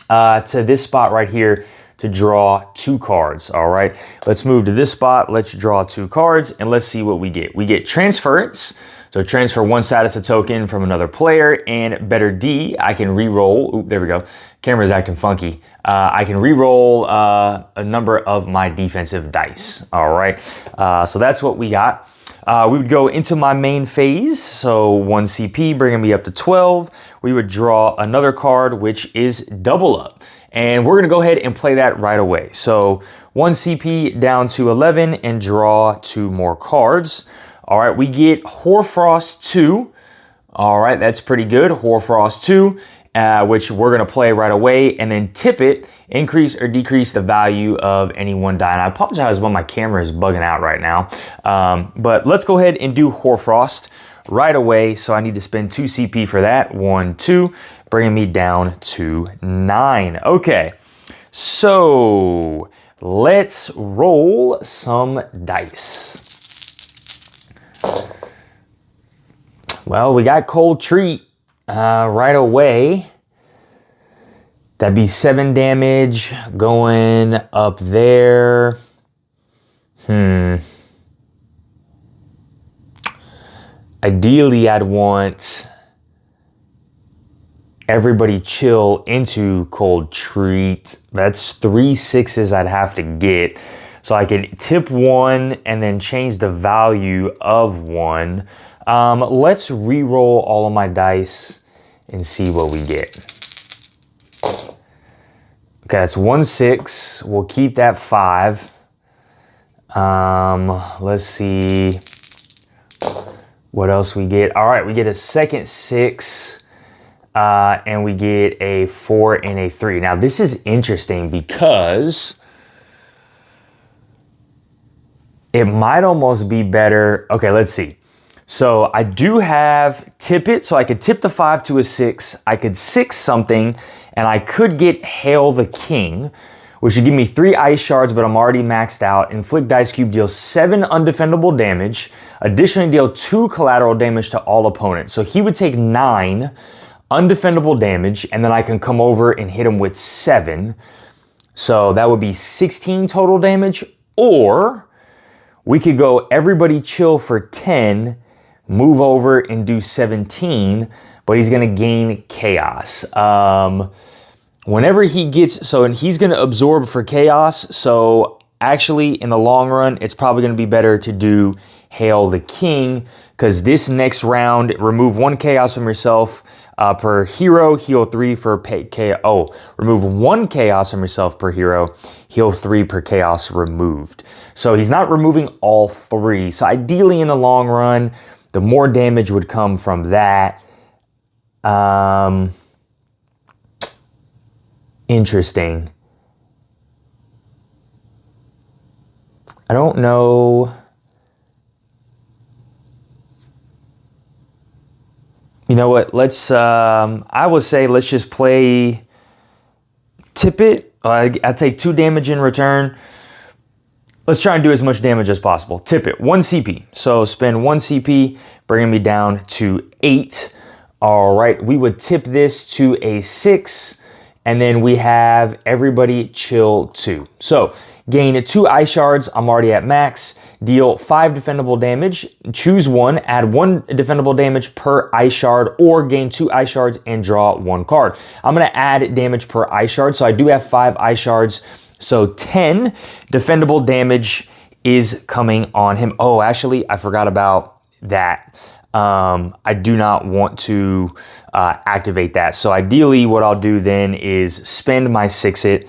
to this spot right here to draw 2 cards. All right, let's move to this spot. Let's draw 2 cards and let's see what we get. We get transference. So transfer 1 status a token from another player, and better D, I can re-roll. Oop, there we go. Camera's acting funky. I can re-roll a number of my defensive dice. All right, so that's what we got. We would go into my main phase, so 1 CP, bringing me up to 12. We would draw another card, which is double up. And we're gonna go ahead and play that right away. So 1 CP down to 11 and draw 2 more cards. All right, we get Hoarfrost 2. All right, that's pretty good. Hoarfrost 2, which we're going to play right away, and then tip it, increase or decrease the value of any 1 die. And I apologize when my camera is bugging out right now. But let's go ahead and do Hoarfrost right away. So I need to spend 2 CP for that. 1, 2, bringing me down to 9. Okay, so let's roll some dice. Well, we got Cold Treat right away. That'd be 7 damage going up there. Ideally, I'd want everybody chill into Cold Treat. That's 3 6s I'd have to get. So I could tip 1 and then change the value of 1. Let's re-roll all of my dice and see what we get. Okay, that's 1 6. We'll keep that 5. Let's see what else we get. All right, we get a second 6, and we get a 4 and a 3. Now, this is interesting because it might almost be better. Okay, let's see. So I do have tip it, so I could tip the 5 to a 6. I could 6 something, and I could get Hail the King, which would give me 3 ice shards, but I'm already maxed out. Inflict Dice Cube deals 7 undefendable damage. Additionally, deal 2 collateral damage to all opponents. So he would take 9 undefendable damage, and then I can come over and hit him with 7. So that would be 16 total damage, or we could go everybody chill for 10, move over and do 17, but he's going to gain chaos. Whenever he gets, and he's going to absorb for chaos. So actually in the long run, it's probably going to be better to do Hail the King, because this next round, remove 1 chaos from yourself per hero, heal 3 for chaos. Remove 1 chaos from yourself per hero, heal 3 per chaos removed. So he's not removing all 3. So ideally in the long run, the more damage would come from that. Interesting. I don't know. You know what? Let's, I would say let's just play tip it. I take 2 damage in return. Let's try and do as much damage as possible. Tip it, 1 CP. So spend 1 CP, bringing me down to 8. All right, we would tip this to a 6, and then we have everybody chill 2. So gain 2 ice shards. I'm already at max. Deal 5 defendable damage. Choose 1. Add 1 defendable damage per ice shard, or gain 2 ice shards and draw 1 card. I'm going to add damage per ice shard. So I do have 5 ice shards. So 10 defendable damage is coming on him. Oh, actually, I forgot about that. I do not want to activate that. So ideally, what I'll do then is spend my 6-it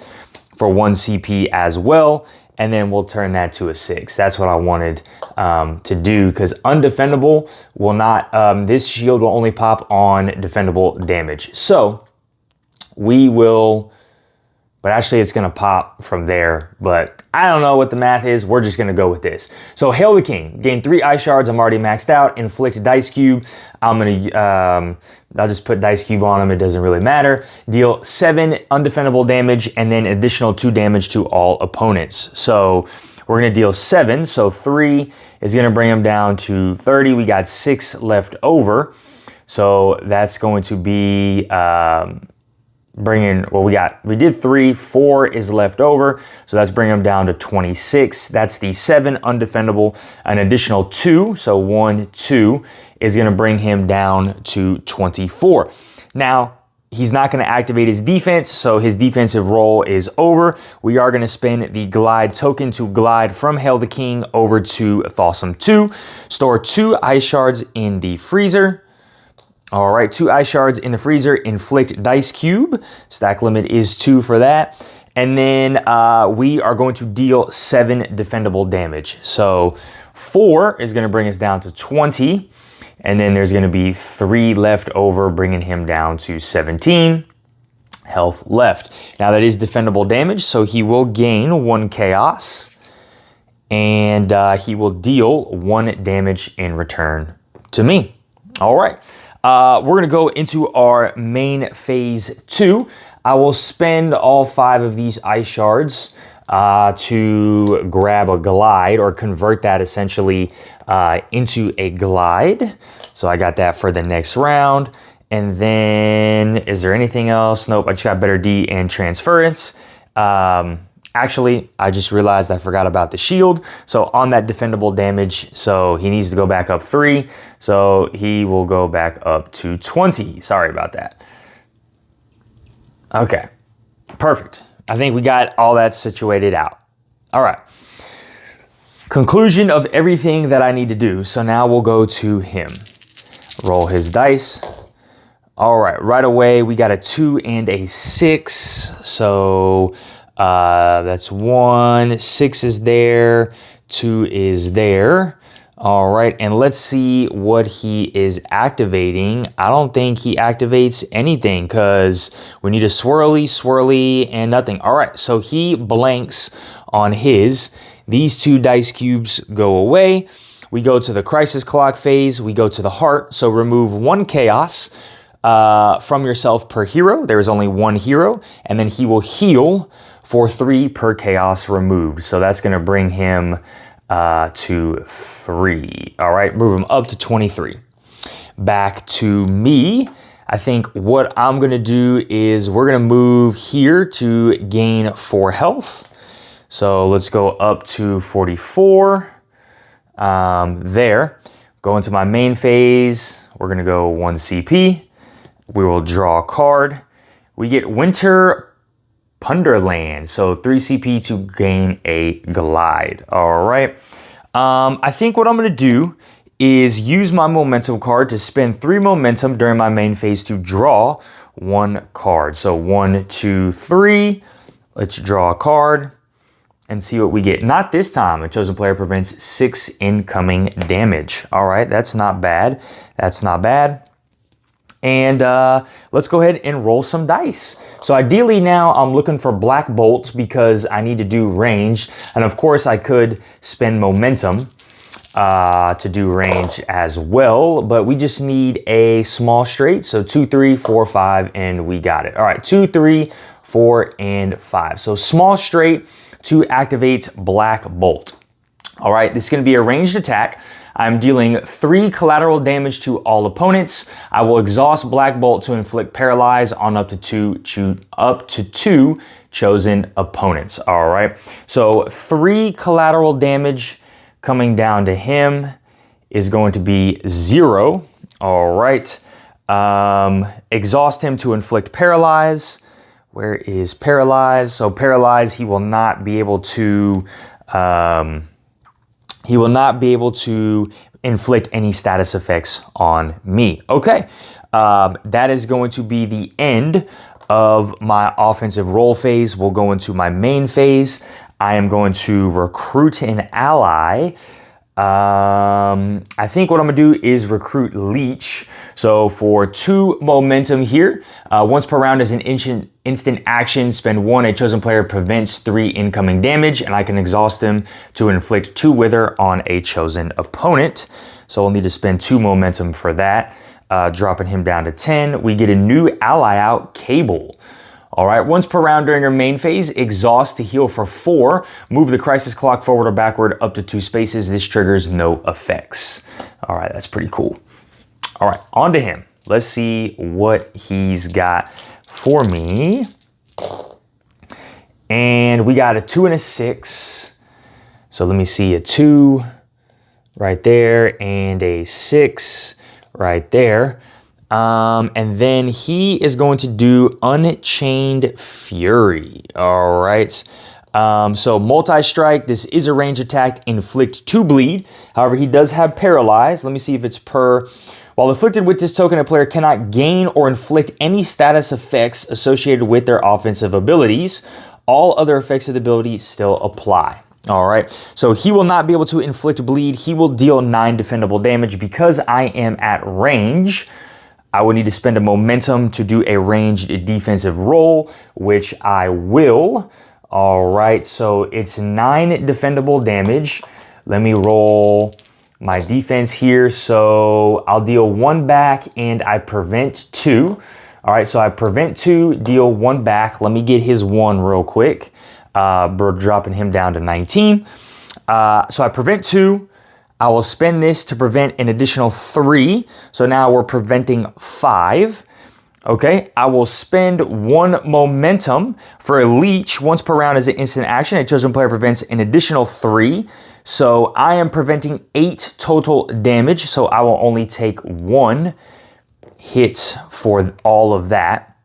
for 1 CP as well, and then we'll turn that to a 6. That's what I wanted to do, because undefendable will not, this shield will only pop on defendable damage. So we will, but actually it's gonna pop from there, but I don't know what the math is. We're just gonna go with this. So Hail the King, gain 3 ice shards. I'm already maxed out. Inflict dice cube. I'm gonna, I'll just put dice cube on him. It doesn't really matter. Deal 7 undefendable damage and then additional 2 damage to all opponents. So we're gonna deal 7. So 3 is gonna bring him down to 30. We got 6 left over. So that's going to be, we did 3, 4 is left over, so that's bringing them down to 26. That's the 7 undefendable. An additional 2, so 1, 2 is going to bring him down to 24. Now, he's not going to activate his defense, so his defensive roll is over. We are going to spend the glide token to glide from Hail the King over to Thawsome 2. Store 2 ice shards in the freezer. All right, 2 ice shards in the freezer, inflict dice cube. Stack limit is 2 for that. And then we are going to deal 7 defendable damage. So 4 is gonna bring us down to 20. And then there's gonna be 3 left over, bringing him down to 17 health left. Now that is defendable damage, so he will gain 1 chaos. And he will deal 1 damage in return to me. All right. We're gonna go into our main phase 2. I will spend all 5 of these ice shards to grab a glide, or convert that essentially into a glide. So I got that for the next round. And then, is there anything else? Nope, I just got better D and transference. Actually, I just realized I forgot about the shield. So on that defendable damage, so he needs to go back up 3. So he will go back up to 20. Sorry about that. Okay, perfect. I think we got all that situated out. All right. Conclusion of everything that I need to do. So now we'll go to him. Roll his dice. All right, right away, we got a 2 and a 6. So that's 1, 6 is there, 2 is there. All right, and let's see what he is activating. I don't think he activates anything, because we need a swirly, and nothing. All right, so he blanks on his. These 2 dice cubes go away. We go to the crisis clock phase. We go to the heart. So remove 1 chaos from yourself per hero. There is only 1 hero, and then he will heal for 3 per chaos removed. So that's gonna bring him to 3. All right, move him up to 23. Back to me. I think what I'm gonna do is we're gonna move here to gain 4 health. So let's go up to 44. There. Go into my main phase. We're gonna go 1 CP. We will draw a card. We get Winter Punderland, so 3 CP to gain a glide. All right. I think what I'm gonna do is use my momentum card to spend 3 momentum during my main phase to draw 1 card. So 1, 2, 3. Let's draw a card and see what we get. Not this time. A chosen player prevents 6 incoming damage. All right, that's not bad. That's not bad. And let's go ahead and roll some dice. So ideally now I'm looking for black bolts because I need to do range. And of course I could spend momentum to do range as well, but we just need a small straight. So 2, 3, 4, 5, and we got it. All right, 2, 3, 4, and 5. So small straight to activate black bolt. All right, this is gonna be a ranged attack. I'm dealing 3 collateral damage to all opponents. I will exhaust Black Bolt to inflict paralyze on up to two chosen opponents. All right. So 3 collateral damage coming down to him is going to be 0. All right. Exhaust him to inflict paralyze. Where is paralyzed? So paralyzed, he will not be able to inflict any status effects on me. Okay, that is going to be the end of my offensive role phase. We'll go into my main phase. I am going to recruit an ally. I think what I'm gonna do is recruit Leech. So for 2 momentum here, once per round as an instant action, spend 1, a chosen player prevents 3 incoming damage, and I can exhaust him to inflict 2 wither on a chosen opponent. So I'll need to spend 2 momentum for that, dropping him down to 10. We get a new ally out, Cable. All right, once per round during your main phase, exhaust to heal for 4. Move the crisis clock forward or backward up to 2 spaces. This triggers no effects. All right, that's pretty cool. All right, on to him. Let's see what he's got for me. And we got a 2 and a 6. So let me see, a 2 right there and a 6 right there. And then he is going to do Unchained Fury. All right. So multi-strike. This is a range attack. Inflict 2 bleed. However, he does have paralyzed. Let me see if it's per. While afflicted with this token, a player cannot gain or inflict any status effects associated with their offensive abilities. All other effects of the ability still apply. All right, so he will not be able to inflict bleed. He will deal 9 defendable damage. Because I am at range, I would need to spend a momentum to do a ranged defensive roll, which I will. All right, so it's 9 defendable damage. Let me roll my defense here. So I'll deal 1 back and I prevent 2. All right, so I prevent 2, deal 1 back. Let me get his 1 real quick. We're dropping him down to 19. So I prevent 2. I will spend this to prevent an additional 3. So now we're preventing 5. Okay, I will spend 1 momentum for a Leech. Once per round as an instant action, a chosen player prevents an additional 3. So I am preventing 8 total damage. So I will only take 1 hit for all of that.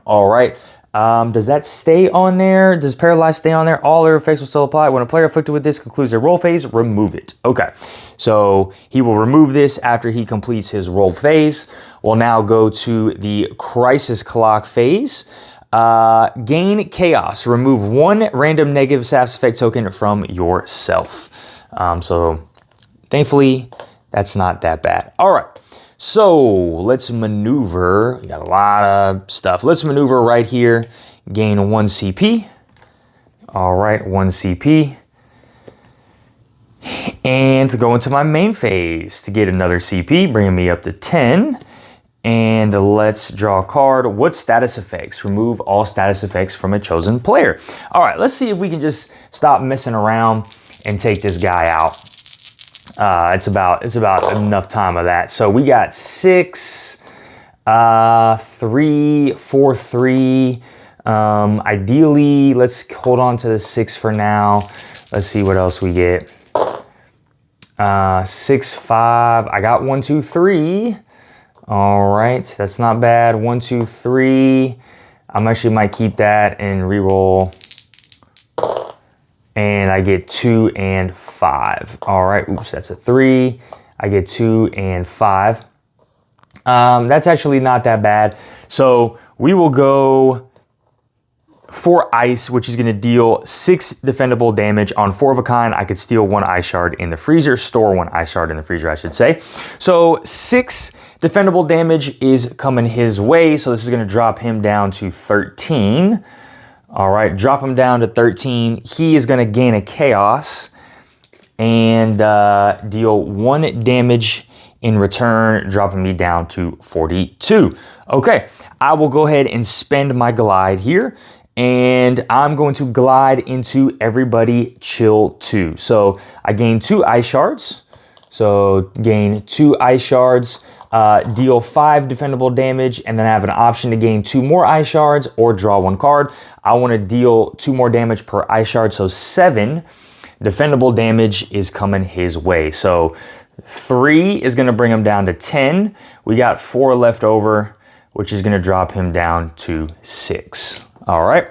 All right. Does that stay on there? Does paralyze stay on there? All their effects will still apply. When a player afflicted with this concludes their roll phase, remove it. Okay, so he will remove this after he completes his roll phase. We'll now go to the crisis clock phase. Gain chaos. Remove 1 random negative status effect token from yourself. So thankfully, that's not that bad. All right. So let's maneuver. We got a lot of stuff. Let's maneuver right here. Gain 1 CP. All right, 1 CP. And go into my main phase to get another CP, bringing me up to 10. And let's draw a card. What status effects? Remove all status effects from a chosen player. All right, let's see if we can just stop messing around and take this guy out. It's about enough time of that. So we got 6, 3, 4, 3. Ideally, let's hold on to the 6 for now. Let's see what else we get. 6, 5. I got 1, 2, 3. All right, that's not bad. 1, 2, 3. I actually might keep that and reroll. And I get 2 and 5. All right, oops, that's a 3. I get 2 and 5. That's actually not that bad. So we will go for ice, which is gonna deal 6 defendable damage on 4 of a kind. I could steal 1 ice shard in the freezer, store 1 ice shard in the freezer, I should say. So 6 defendable damage is coming his way. So this is gonna drop him down to 13. All right, drop him down to 13. He is going to gain a chaos and deal 1 damage in return, dropping me down to 42. Okay, I will go ahead and spend my glide here, and I'm going to glide into everybody chill 2. So I gain 2 ice shards. So gain 2 ice shards. Deal 5 defendable damage, and then I have an option to gain 2 more ice shards or draw 1 card. I want to deal 2 more damage per ice shard, so 7 defendable damage is coming his way. So 3 is going to bring him down to 10. We got 4 left over, which is going to drop him down to 6. All right.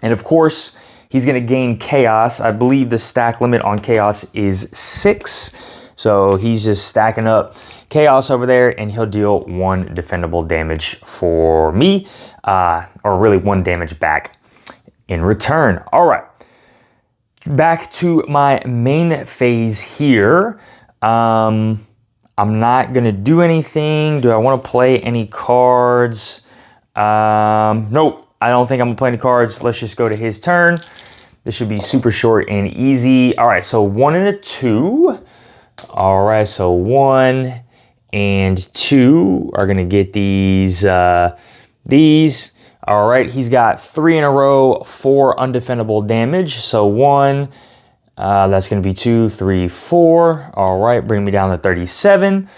And of course, he's going to gain chaos. I believe the stack limit on chaos is 6. So he's just stacking up chaos over there, and he'll deal 1 defendable damage for me, or really 1 damage back in return. All right. Back to my main phase here. I'm not going to do anything. Do I want to play any cards? Nope. I don't think I'm going to play any cards. Let's just go to his turn. This should be super short and easy. All right, so 1 and a 2. All right, so 1 and 2 are going to get these. All right, he's got 3 in a row, 4 undefendable damage. So 1, that's going to be 2, 3, 4. All right, bring me down to 37.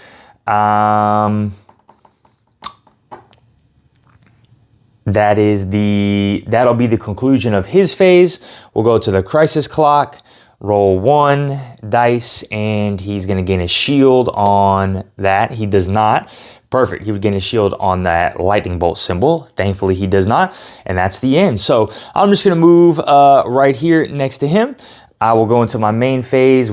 That'll be the conclusion of his phase. We'll go to the crisis clock, roll 1 dice, and he's going to gain a shield on that. He does not. Perfect. He would gain a shield on that lightning bolt symbol. Thankfully, he does not. And that's the end. So I'm just going to move right here next to him. I will go into my main phase.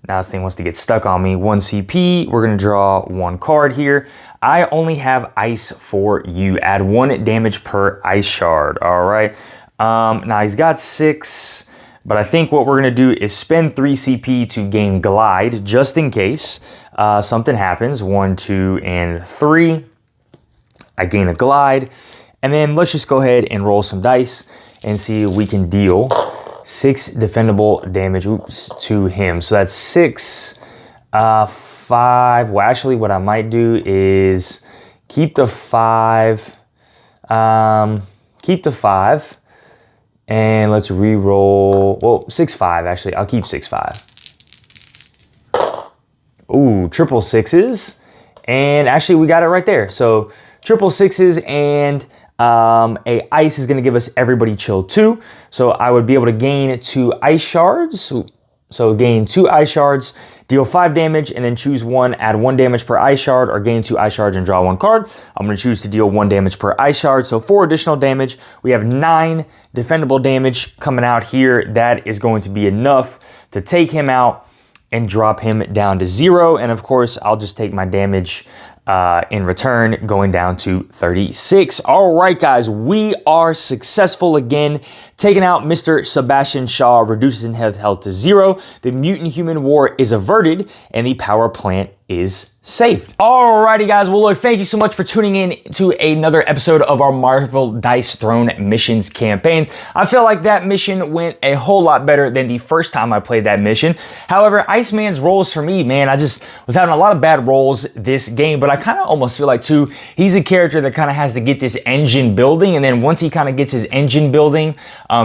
Now this thing wants to get stuck on me. 1 CP. We're going to draw 1 card here. I only have ice for you. Add 1 damage per ice shard. All right. Now he's got 6, but I think what we're going to do is spend 3 CP to gain glide just in case something happens. 1, 2, and 3. I gain a glide. And then let's just go ahead and roll some dice and see if we can deal 6 defendable damage to him. So that's 6, 5. Well, actually, what I might do is keep the 5. Keep the 5. And let's re-roll. Well, 6, 5, actually. I'll keep 6, 5. Ooh, triple 6s. And actually, we got it right there. So triple 6s and a ice is going to give us everybody chill 2. So I would be able to gain 2 ice shards. So gain 2 ice shards, deal 5 damage, and then choose 1, add 1 damage per ice shard, or gain 2 ice shards and draw 1 card. I'm going to choose to deal 1 damage per ice shard. So 4 additional damage. We have 9 defendable damage coming out here. That is going to be enough to take him out and drop him down to 0. And of course, I'll just take my damage in return, going down to 36. All right, guys, we are successful again, taking out Mr. Sebastian Shaw, reduces his health to 0. The mutant human war is averted, and the power plant is saved. Alrighty, guys. Well, look, thank you so much for tuning in to another episode of our Marvel Dice Throne missions campaign. I feel like that mission went a whole lot better than the first time I played that mission. However, Iceman's rolls for me, man, I just was having a lot of bad rolls this game, but I kind of almost feel like, too, he's a character that kind of has to get this engine building, and then once he kind of gets his engine building,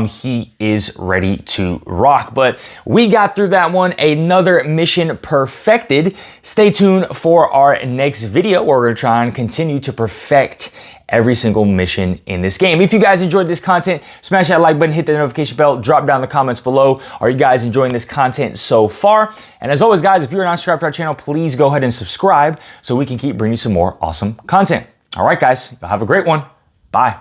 he is ready to rock. But we got through that one. Another mission perfected. Stay tuned for our next video where we're going to try and continue to perfect every single mission in this game. If you guys enjoyed this content, smash that like button, hit the notification bell, drop down in the comments below. Are you guys enjoying this content so far? And as always, guys, if you're not subscribed to our channel, please go ahead and subscribe so we can keep bringing you some more awesome content. All right, guys, y'all have a great one. Bye.